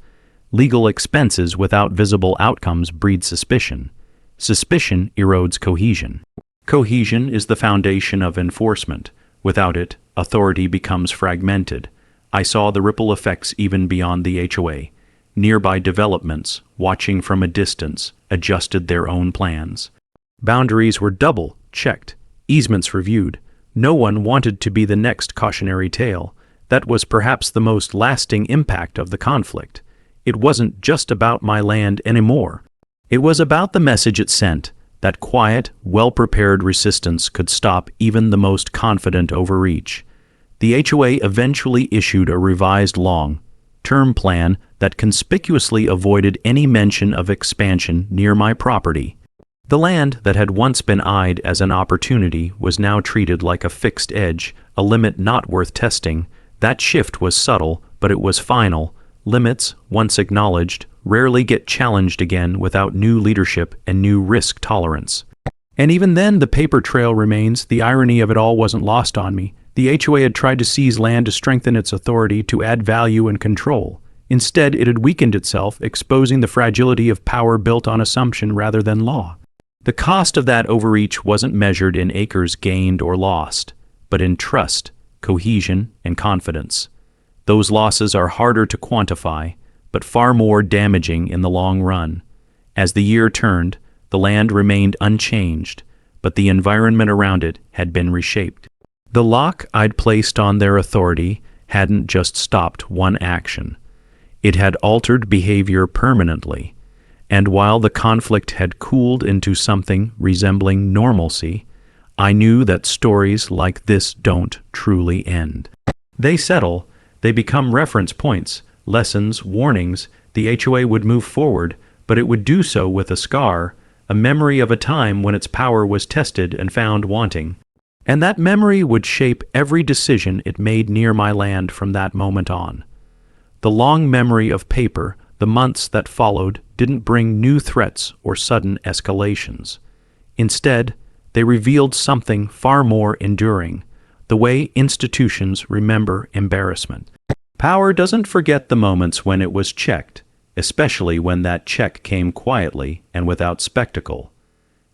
Legal expenses without visible outcomes breed suspicion. Suspicion erodes cohesion. Cohesion is the foundation of enforcement. Without it, authority becomes fragmented. I saw the ripple effects even beyond the HOA. Nearby developments, watching from a distance, adjusted their own plans. Boundaries were double-checked, easements reviewed. No one wanted to be the next cautionary tale. That was perhaps the most lasting impact of the conflict. It wasn't just about my land anymore. It was about the message it sent, that quiet, well-prepared resistance could stop even the most confident overreach. The HOA eventually issued a revised long-term plan that conspicuously avoided any mention of expansion near my property. The land that had once been eyed as an opportunity was now treated like a fixed edge, a limit not worth testing. That shift was subtle, but it was final. Limits, once acknowledged, rarely get challenged again without new leadership and new risk tolerance. And even then, the paper trail remains. The irony of it all wasn't lost on me. The HOA had tried to seize land to strengthen its authority, to add value and control. Instead, it had weakened itself, exposing the fragility of power built on assumption rather than law. The cost of that overreach wasn't measured in acres gained or lost, but in trust, cohesion, and confidence. Those losses are harder to quantify, but far more damaging in the long run. As the year turned, the land remained unchanged, but the environment around it had been reshaped. The lock I'd placed on their authority hadn't just stopped one action. It had altered behavior permanently, and while the conflict had cooled into something resembling normalcy, I knew that stories like this don't truly end. They settle, they become reference points, lessons, warnings. The HOA would move forward, but it would do so with a scar, a memory of a time when its power was tested and found wanting. And that memory would shape every decision it made near my land from that moment on. The long memory of paper, the months that followed, didn't bring new threats or sudden escalations. Instead, they revealed something far more enduring, the way institutions remember embarrassment. Power doesn't forget the moments when it was checked, especially when that check came quietly and without spectacle.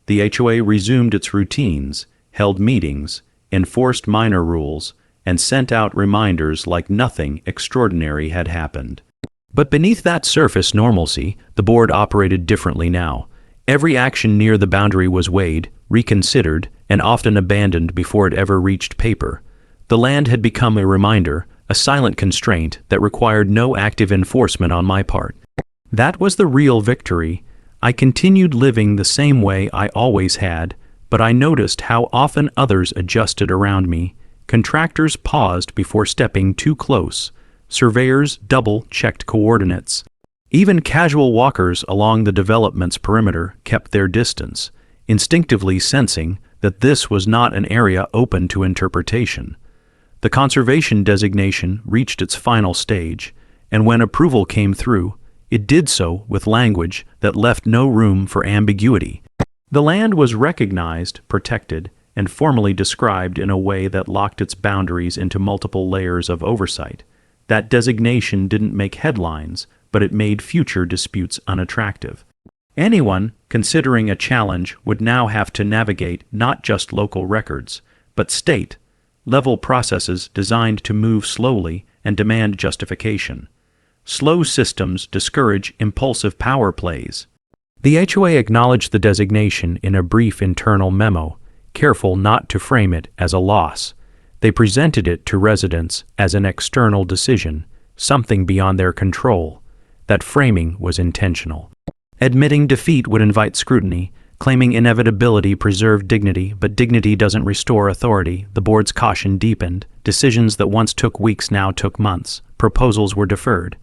The HOA resumed its routines, held meetings, enforced minor rules, and sent out reminders like nothing extraordinary had happened. But beneath that surface normalcy, the board operated differently now. Every action near the boundary was weighed, reconsidered, and often abandoned before it ever reached paper. The land had become a reminder, a silent constraint that required no active enforcement on my part. That was the real victory. I continued living the same way I always had, but I noticed how often others adjusted around me. Contractors paused before stepping too close. Surveyors double-checked coordinates. Even casual walkers along the development's perimeter kept their distance, instinctively sensing that this was not an area open to interpretation. The conservation designation reached its final stage, and when approval came through, it did so with language that left no room for ambiguity. The land was recognized, protected, and formally described in a way that locked its boundaries into multiple layers of oversight. That designation didn't make headlines, but it made future disputes unattractive. Anyone considering a challenge would now have to navigate not just local records, but state-level processes designed to move slowly and demand justification. Slow systems discourage impulsive power plays. The HOA acknowledged the designation in a brief internal memo, careful not to frame it as a loss. They presented it to residents as an external decision, something beyond their control. That framing was intentional. Admitting defeat would invite scrutiny. Claiming inevitability preserved dignity, but dignity doesn't restore authority. The board's caution deepened. Decisions that once took weeks now took months. Proposals were deferred.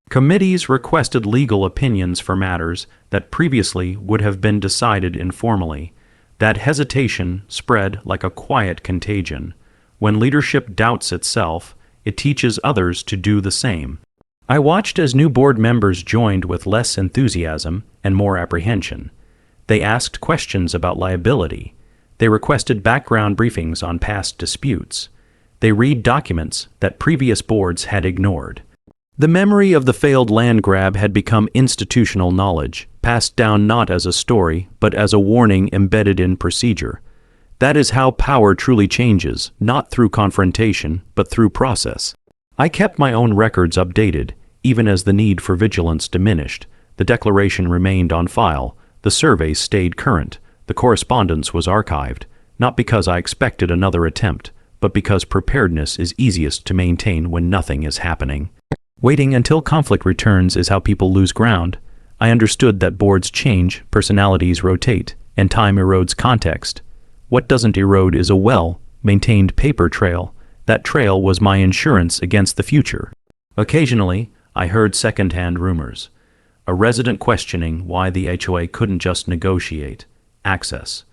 Committees requested legal opinions for matters that previously would have been decided informally. That hesitation spread like a quiet contagion. When leadership doubts itself, it teaches others to do the same. I watched as new board members joined with less enthusiasm and more apprehension. They asked questions about liability. They requested background briefings on past disputes. They read documents that previous boards had ignored. The memory of the failed land grab had become institutional knowledge, passed down not as a story, but as a warning embedded in procedure. That is how power truly changes, not through confrontation, but through process. I kept my own records updated, even as the need for vigilance diminished. The declaration remained on file. The surveys stayed current. The correspondence was archived, not because I expected another attempt, but because preparedness is easiest to maintain when nothing is happening. Waiting until conflict returns is how people lose ground. I understood that boards change, personalities rotate, and time erodes context. What doesn't erode is a well-maintained paper trail. That trail was my insurance against the future. Occasionally, I heard second-hand rumors. A resident questioning why the HOA couldn't just negotiate access.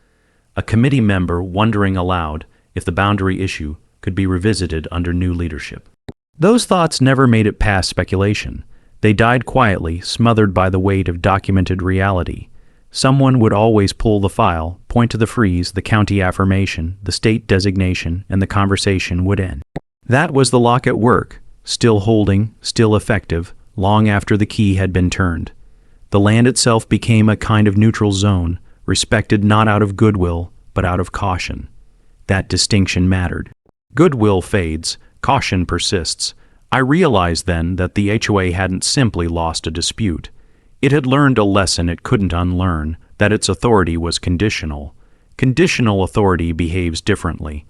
A committee member wondering aloud if the boundary issue could be revisited under new leadership. Those thoughts never made it past speculation. They died quietly, smothered by the weight of documented reality. Someone would always pull the file, point to the freeze, the county affirmation, the state designation, and the conversation would end. That was the lock at work, still holding, still effective, long after the key had been turned. The land itself became a kind of neutral zone, respected not out of goodwill, but out of caution. That distinction mattered. Goodwill fades, caution persists. I realized then that the HOA hadn't simply lost a dispute. It had learned a lesson it couldn't unlearn, that its authority was conditional. Conditional authority behaves differently.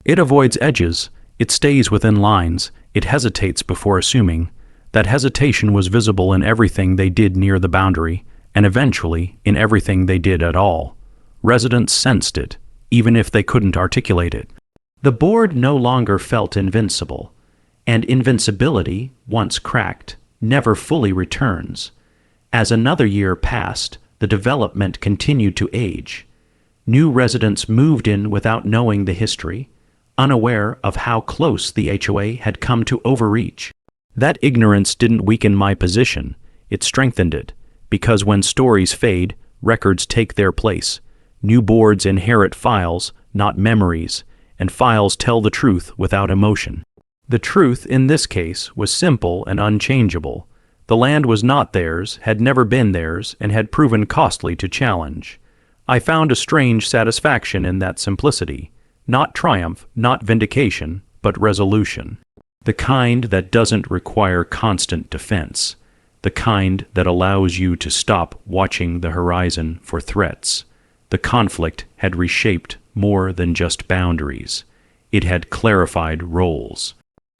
It avoids edges, it stays within lines, it hesitates before assuming. That hesitation was visible in everything they did near the boundary, and eventually in everything they did at all. Residents sensed it, even if they couldn't articulate it. The board no longer felt invincible, and invincibility, once cracked, never fully returns. As another year passed, the development continued to age. New residents moved in without knowing the history, unaware of how close the HOA had come to overreach. That ignorance didn't weaken my position, it strengthened it, because when stories fade, records take their place. New boards inherit files, not memories, and files tell the truth without emotion. The truth, in this case, was simple and unchangeable. The land was not theirs, had never been theirs, and had proven costly to challenge. I found a strange satisfaction in that simplicity. Not triumph, not vindication, but resolution. The kind that doesn't require constant defense. The kind that allows you to stop watching the horizon for threats. The conflict had reshaped more than just boundaries. It had clarified roles.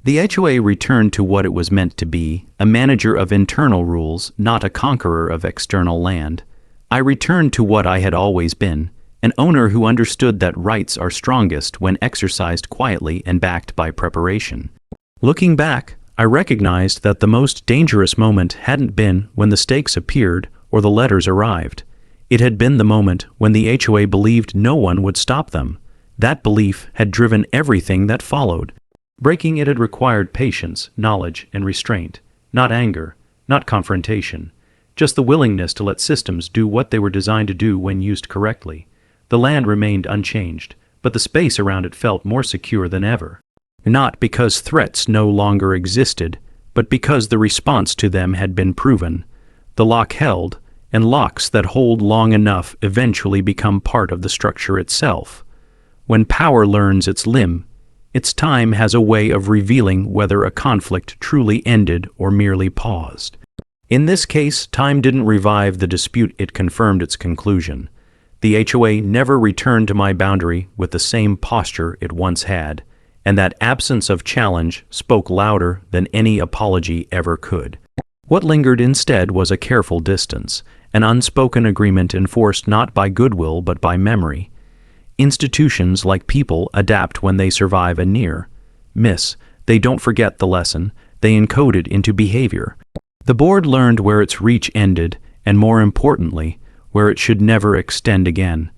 The HOA returned to what it was meant to be, a manager of internal rules, not a conqueror of external land. I returned to what I had always been, an owner who understood that rights are strongest when exercised quietly and backed by preparation. Looking back, I recognized that the most dangerous moment hadn't been when the stakes appeared or the letters arrived. It had been the moment when the HOA believed no one would stop them. That belief had driven everything that followed. Breaking it had required patience, knowledge, and restraint. Not anger, not confrontation. Just the willingness to let systems do what they were designed to do when used correctly. The land remained unchanged, but the space around it felt more secure than ever. Not because threats no longer existed, but because the response to them had been proven. The lock held, and locks that hold long enough eventually become part of the structure itself. When power learns its limb, its time has a way of revealing whether a conflict truly ended or merely paused. In this case, time didn't revive the dispute, it confirmed its conclusion. The HOA never returned to my boundary with the same posture it once had, and that absence of challenge spoke louder than any apology ever could. What lingered instead was a careful distance, an unspoken agreement enforced not by goodwill but by memory. Institutions, like people, adapt when they survive a near miss. They don't forget the lesson, they encode it into behavior. The board learned where its reach ended, and more importantly, where it should never extend again.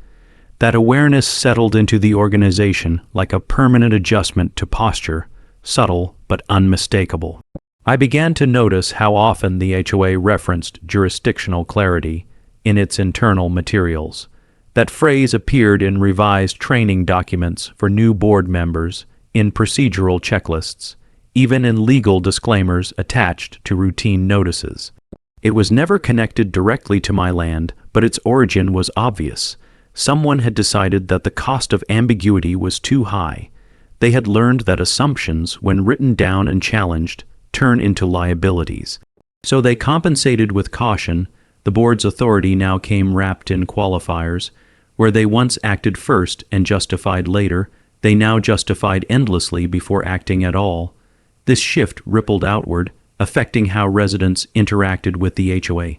That awareness settled into the organization like a permanent adjustment to posture, subtle but unmistakable. I began to notice how often the HOA referenced jurisdictional clarity in its internal materials. That phrase appeared in revised training documents for new board members, in procedural checklists, even in legal disclaimers attached to routine notices. It was never connected directly to my land, but its origin was obvious. Someone had decided that the cost of ambiguity was too high. They had learned that assumptions, when written down and challenged, turn into liabilities. So they compensated with caution. The board's authority now came wrapped in qualifiers. Where they once acted first and justified later, they now justified endlessly before acting at all. This shift rippled outward, affecting how residents interacted with the HOA.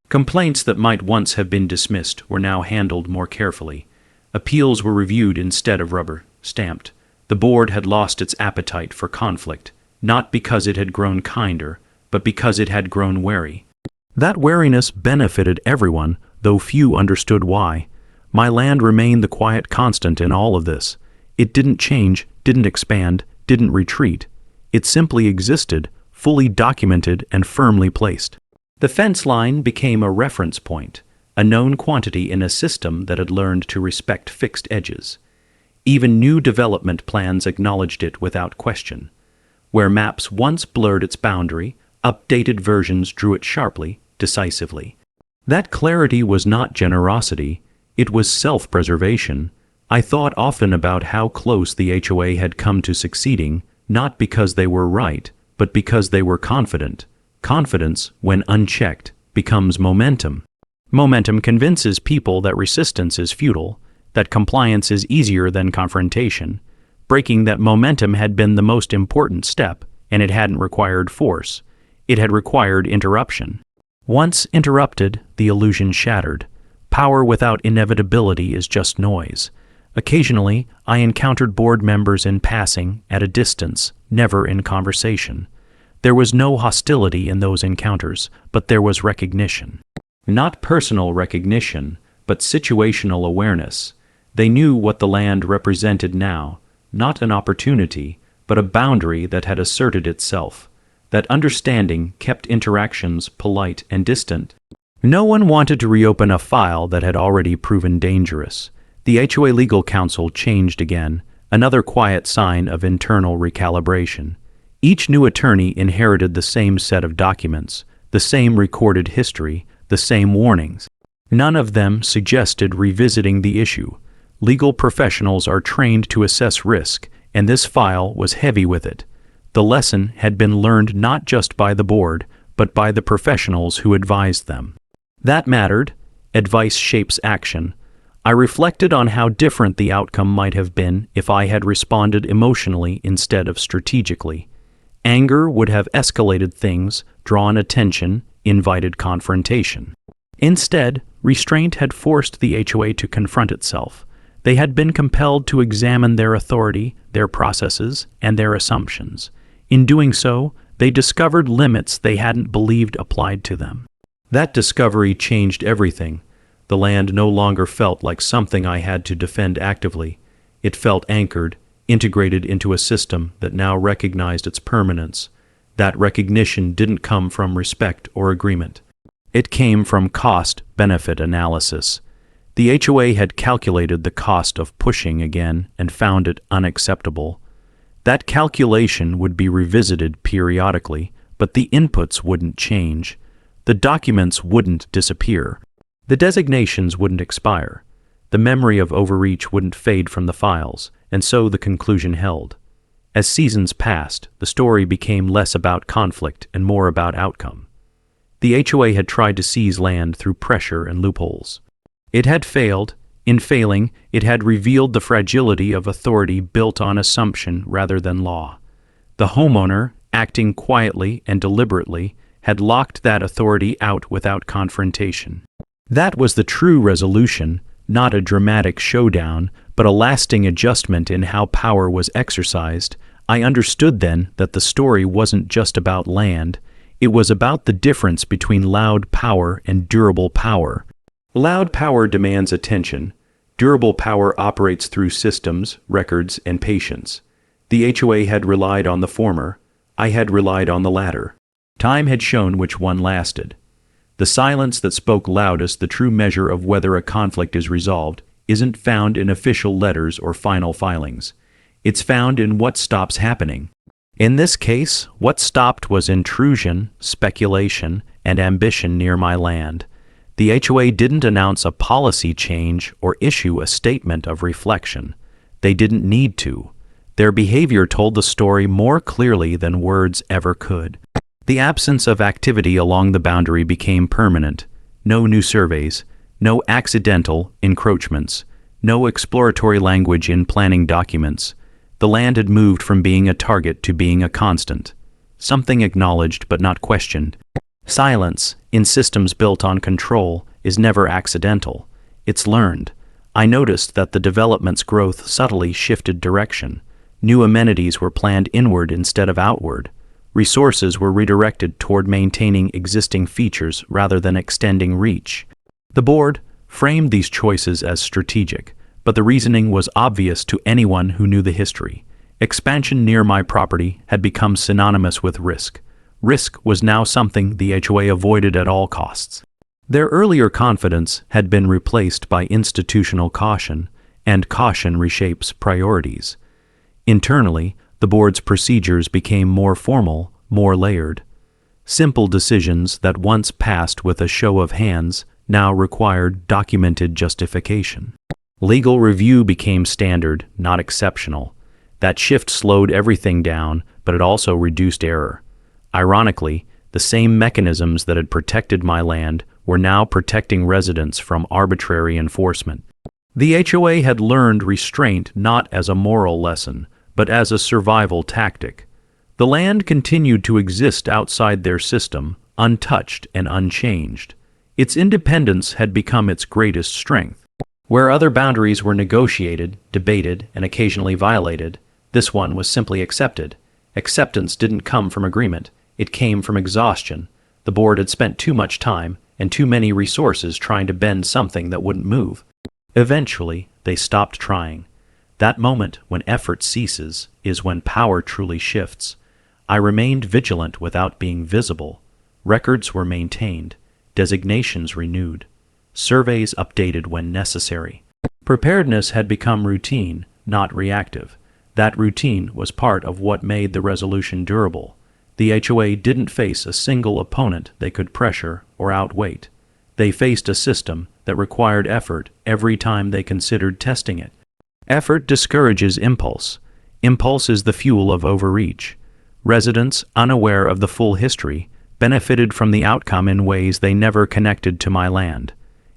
Complaints that might once have been dismissed were now handled more carefully. Appeals were reviewed instead of rubber-stamped. The board had lost its appetite for conflict, not because it had grown kinder, but because it had grown wary. That wariness benefited everyone, though few understood why. My land remained the quiet constant in all of this. It didn't change, didn't expand, didn't retreat. It simply existed, fully documented and firmly placed. The fence line became a reference point, a known quantity in a system that had learned to respect fixed edges. Even new development plans acknowledged it without question. Where maps once blurred its boundary, updated versions drew it sharply, decisively. That clarity was not generosity. It was self-preservation. I thought often about how close the HOA had come to succeeding, not because they were right, but because they were confident. Confidence, when unchecked, becomes momentum. Momentum convinces people that resistance is futile, that compliance is easier than confrontation. breaking that momentum had been the most important step, and it hadn't required force. It had required interruption. Once interrupted, the illusion shattered. Power without inevitability is just noise. Occasionally, I encountered board members in passing, at a distance, never in conversation. There was no hostility in those encounters, but there was recognition. Not personal recognition, but situational awareness. They knew what the land represented now, not an opportunity, but a boundary that had asserted itself. That understanding kept interactions polite and distant. No one wanted to reopen a file that had already proven dangerous. The HOA Legal Counsel changed again, another quiet sign of internal recalibration. Each new attorney inherited the same set of documents, the same recorded history, the same warnings. None of them suggested revisiting the issue. Legal professionals are trained to assess risk, and this file was heavy with it. The lesson had been learned not just by the board, but by the professionals who advised them. That mattered. Advice shapes action. I reflected on how different the outcome might have been if I had responded emotionally instead of strategically. Anger would have escalated things, drawn attention, invited confrontation. Instead, restraint had forced the HOA to confront itself. They had been compelled to examine their authority, their processes, and their assumptions. In doing so, they discovered limits they hadn't believed applied to them. That discovery changed everything. The land no longer felt like something I had to defend actively. It felt anchored, integrated into a system that now recognized its permanence. That recognition didn't come from respect or agreement. It came from cost-benefit analysis. The HOA had calculated the cost of pushing again and found it unacceptable. That calculation would be revisited periodically, but the inputs wouldn't change. The documents wouldn't disappear. The designations wouldn't expire. The memory of overreach wouldn't fade from the files, and so the conclusion held. As seasons passed, the story became less about conflict and more about outcome. The HOA had tried to seize land through pressure and loopholes. It had failed. In failing, it had revealed the fragility of authority built on assumption rather than law. The homeowner, acting quietly and deliberately, had locked that authority out without confrontation. That was the true resolution, not a dramatic showdown, but a lasting adjustment in how power was exercised. I understood then that the story wasn't just about land. It was about the difference between loud power and durable power. Loud power demands attention. Durable power operates through systems, records, and patience. The HOA had relied on the former. I had relied on the latter. Time had shown which one lasted. The silence that spoke loudest, the true measure of whether a conflict is resolved, isn't found in official letters or final filings. It's found in what stops happening. In this case, what stopped was intrusion, speculation, and ambition near my land. The HOA didn't announce a policy change or issue a statement of reflection. They didn't need to. Their behavior told the story more clearly than words ever could. The absence of activity along the boundary became permanent. No new surveys, no accidental encroachments, no exploratory language in planning documents. The land had moved from being a target to being a constant, something acknowledged but not questioned. Silence, in systems built on control, is never accidental. It's learned. I noticed that the development's growth subtly shifted direction. New amenities were planned inward instead of outward. Resources were redirected toward maintaining existing features rather than extending reach. The board framed these choices as strategic, but the reasoning was obvious to anyone who knew the history. Expansion near my property had become synonymous with risk. Risk was now something the HOA avoided at all costs. Their earlier confidence had been replaced by institutional caution, and caution reshapes priorities. Internally, the board's procedures became more formal, more layered. Simple decisions that once passed with a show of hands now required documented justification. Legal review became standard, not exceptional. That shift slowed everything down, but it also reduced error. Ironically, the same mechanisms that had protected my land were now protecting residents from arbitrary enforcement. The HOA had learned restraint not as a moral lesson, but as a survival tactic. The land continued to exist outside their system, untouched and unchanged. Its independence had become its greatest strength. Where other boundaries were negotiated, debated, and occasionally violated, this one was simply accepted. Acceptance didn't come from agreement, it came from exhaustion. The board had spent too much time and too many resources trying to bend something that wouldn't move. Eventually, they stopped trying. That moment when effort ceases is when power truly shifts. I remained vigilant without being visible. Records were maintained, designations renewed, surveys updated when necessary. Preparedness had become routine, not reactive. That routine was part of what made the resolution durable. The HOA didn't face a single opponent they could pressure or outweight. They faced a system that required effort every time they considered testing it. Effort discourages impulse. Impulse is the fuel of overreach. Residents, unaware of the full history, benefited from the outcome in ways they never connected to my land.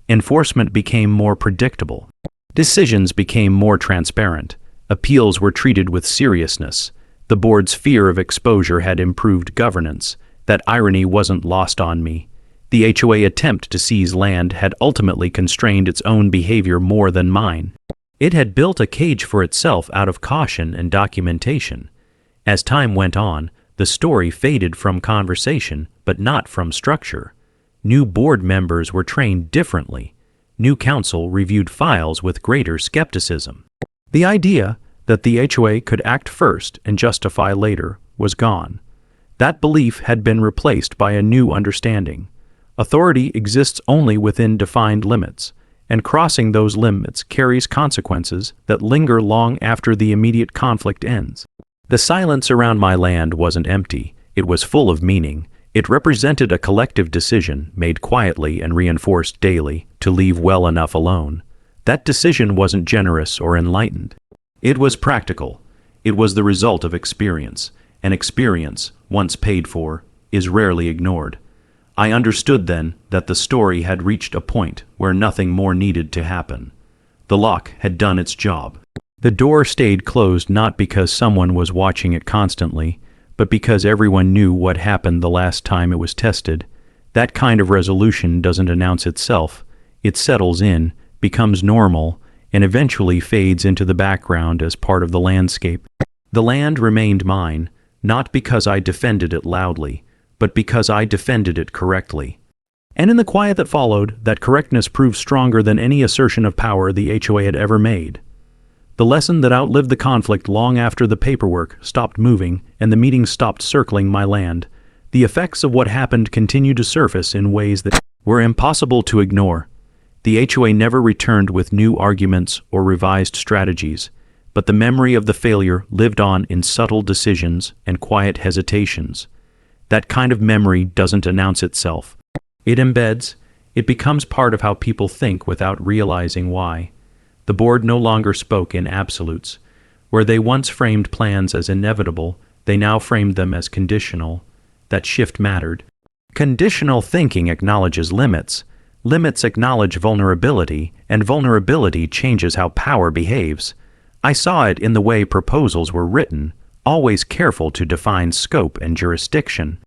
Enforcement became more predictable. Decisions became more transparent. Appeals were treated with seriousness. The board's fear of exposure had improved governance. That irony wasn't lost on me. The HOA attempt to seize land had ultimately constrained its own behavior more than mine. It had built a cage for itself out of caution and documentation. As time went on, the story faded from conversation, but not from structure. New board members were trained differently. New council reviewed files with greater skepticism. The idea that the HOA could act first and justify later was gone. That belief had been replaced by a new understanding. Authority exists only within defined limits, and crossing those limits carries consequences that linger long after the immediate conflict ends. The silence around my land wasn't empty, it was full of meaning. It represented a collective decision made quietly and reinforced daily to leave well enough alone. That decision wasn't generous or enlightened. It was practical. It was the result of experience, and experience, once paid for, is rarely ignored. I understood then that the story had reached a point where nothing more needed to happen. The lock had done its job. The door stayed closed not because someone was watching it constantly, but because everyone knew what happened the last time it was tested. That kind of resolution doesn't announce itself. It settles in, becomes normal, and eventually fades into the background as part of the landscape. The land remained mine, not because I defended it loudly, but because I defended it correctly. And in the quiet that followed, that correctness proved stronger than any assertion of power the HOA had ever made. The lesson that outlived the conflict long after the paperwork stopped moving and the meetings stopped circling my land. The effects of what happened continued to surface in ways that were impossible to ignore. The HOA never returned with new arguments or revised strategies, but the memory of the failure lived on in subtle decisions and quiet hesitations. That kind of memory doesn't announce itself. It embeds, it becomes part of how people think without realizing why. The board no longer spoke in absolutes. Where they once framed plans as inevitable, they now framed them as conditional. That shift mattered. Conditional thinking acknowledges limits. Limits acknowledge vulnerability, and vulnerability changes how power behaves. I saw it in the way proposals were written, always careful to define scope and jurisdiction.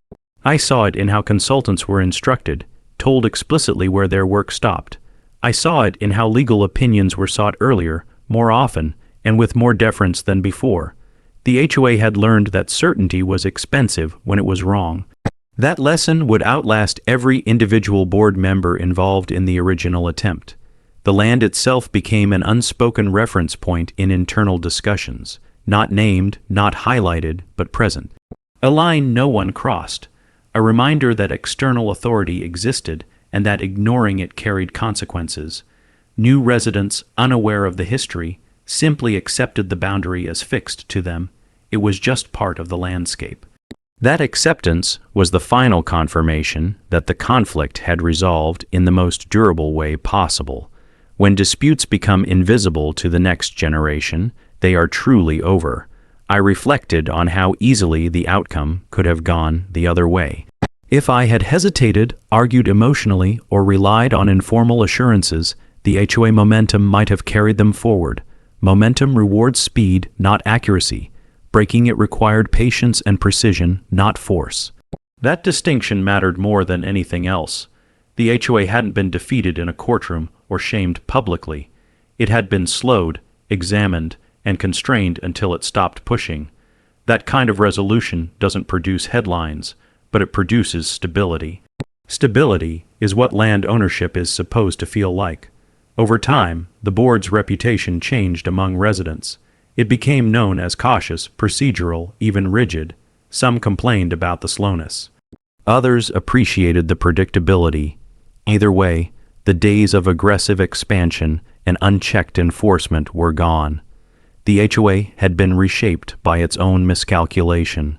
I saw it in how consultants were instructed, told explicitly where their work stopped. I saw it in how legal opinions were sought earlier, more often, and with more deference than before. The HOA had learned that certainty was expensive when it was wrong. That lesson would outlast every individual board member involved in the original attempt. The land itself became an unspoken reference point in internal discussions, not named, not highlighted, but present. A line no one crossed, a reminder that external authority existed and that ignoring it carried consequences. New residents, unaware of the history, simply accepted the boundary as fixed to them. It was just part of the landscape. That acceptance was the final confirmation that the conflict had resolved in the most durable way possible. When disputes become invisible to the next generation, they are truly over. I reflected on how easily the outcome could have gone the other way. If I had hesitated, argued emotionally, or relied on informal assurances, the HOA momentum might have carried them forward. Momentum rewards speed, not accuracy. Breaking it required patience and precision, not force. That distinction mattered more than anything else. The HOA hadn't been defeated in a courtroom or shamed publicly. It had been slowed, examined, and constrained until it stopped pushing. That kind of resolution doesn't produce headlines, but it produces stability. Stability is what land ownership is supposed to feel like. Over time, the board's reputation changed among residents. It became known as cautious, procedural, even rigid. Some complained about the slowness. Others appreciated the predictability. Either way, the days of aggressive expansion and unchecked enforcement were gone. The HOA had been reshaped by its own miscalculation.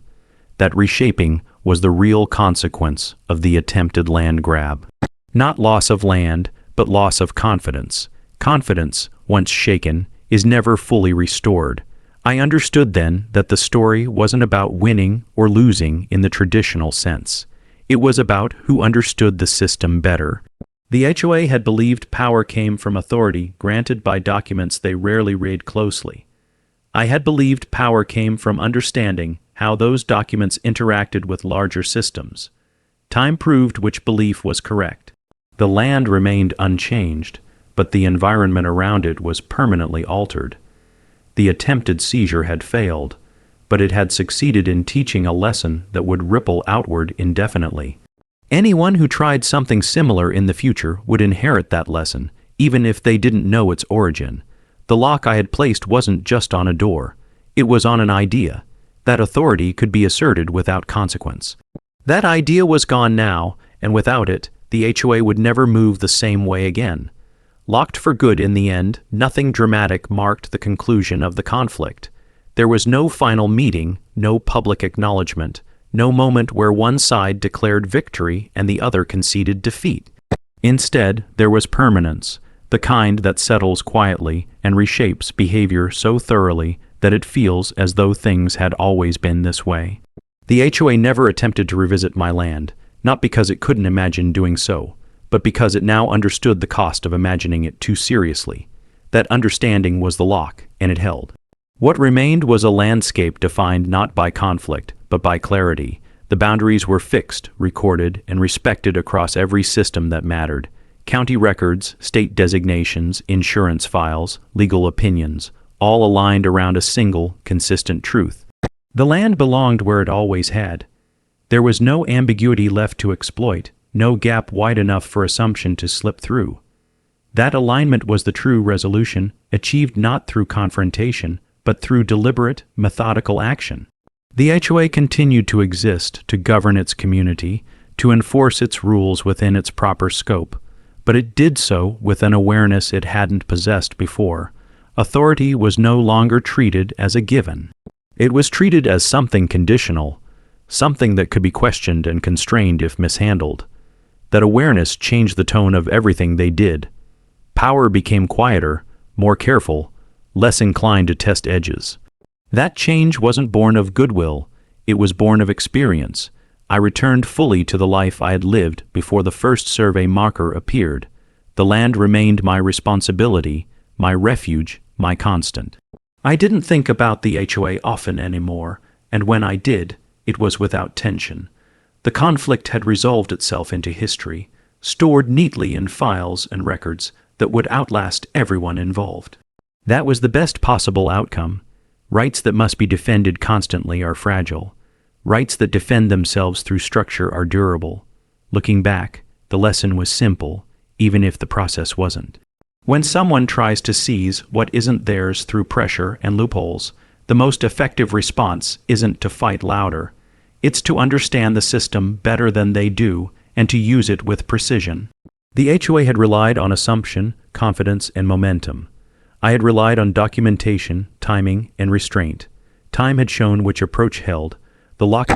That reshaping was the real consequence of the attempted land grab. Not loss of land, but loss of confidence. Confidence, once shaken, is never fully restored. I understood then that the story wasn't about winning or losing in the traditional sense. It was about who understood the system better. The HOA had believed power came from authority granted by documents they rarely read closely. I had believed power came from understanding how those documents interacted with larger systems. Time proved which belief was correct. The land remained unchanged, but the environment around it was permanently altered. The attempted seizure had failed, but it had succeeded in teaching a lesson that would ripple outward indefinitely. Anyone who tried something similar in the future would inherit that lesson, even if they didn't know its origin. The lock I had placed wasn't just on a door. It was on an idea. That authority could be asserted without consequence. That idea was gone now, and without it, the HOA would never move the same way again. Locked for good in the end, nothing dramatic marked the conclusion of the conflict. There was no final meeting, no public acknowledgement, no moment where one side declared victory and the other conceded defeat. Instead, there was permanence, the kind that settles quietly and reshapes behavior so thoroughly that it feels as though things had always been this way. The HOA never attempted to revisit my land, not because it couldn't imagine doing so, but because it now understood the cost of imagining it too seriously. That understanding was the lock, and it held. What remained was a landscape defined not by conflict, but by clarity. The boundaries were fixed, recorded, and respected across every system that mattered. County records, state designations, insurance files, legal opinions, all aligned around a single, consistent truth. The land belonged where it always had. There was no ambiguity left to exploit, no gap wide enough for assumption to slip through. That alignment was the true resolution, achieved not through confrontation, but through deliberate, methodical action. The HOA continued to exist, to govern its community, to enforce its rules within its proper scope, but it did so with an awareness it hadn't possessed before. Authority was no longer treated as a given. It was treated as something conditional, something that could be questioned and constrained if mishandled. That awareness changed the tone of everything they did. Power became quieter, more careful, less inclined to test edges. That change wasn't born of goodwill, it was born of experience. I returned fully to the life I had lived before the first survey marker appeared. The land remained my responsibility, my refuge, my constant. I didn't think about the HOA often anymore, and when I did, it was without tension. The conflict had resolved itself into history, stored neatly in files and records that would outlast everyone involved. That was the best possible outcome. Rights that must be defended constantly are fragile. Rights that defend themselves through structure are durable. Looking back, the lesson was simple, even if the process wasn't. When someone tries to seize what isn't theirs through pressure and loopholes, the most effective response isn't to fight louder. It's to understand the system better than they do and to use it with precision. The HOA had relied on assumption, confidence, and momentum. I had relied on documentation, timing, and restraint. Time had shown which approach held. The lock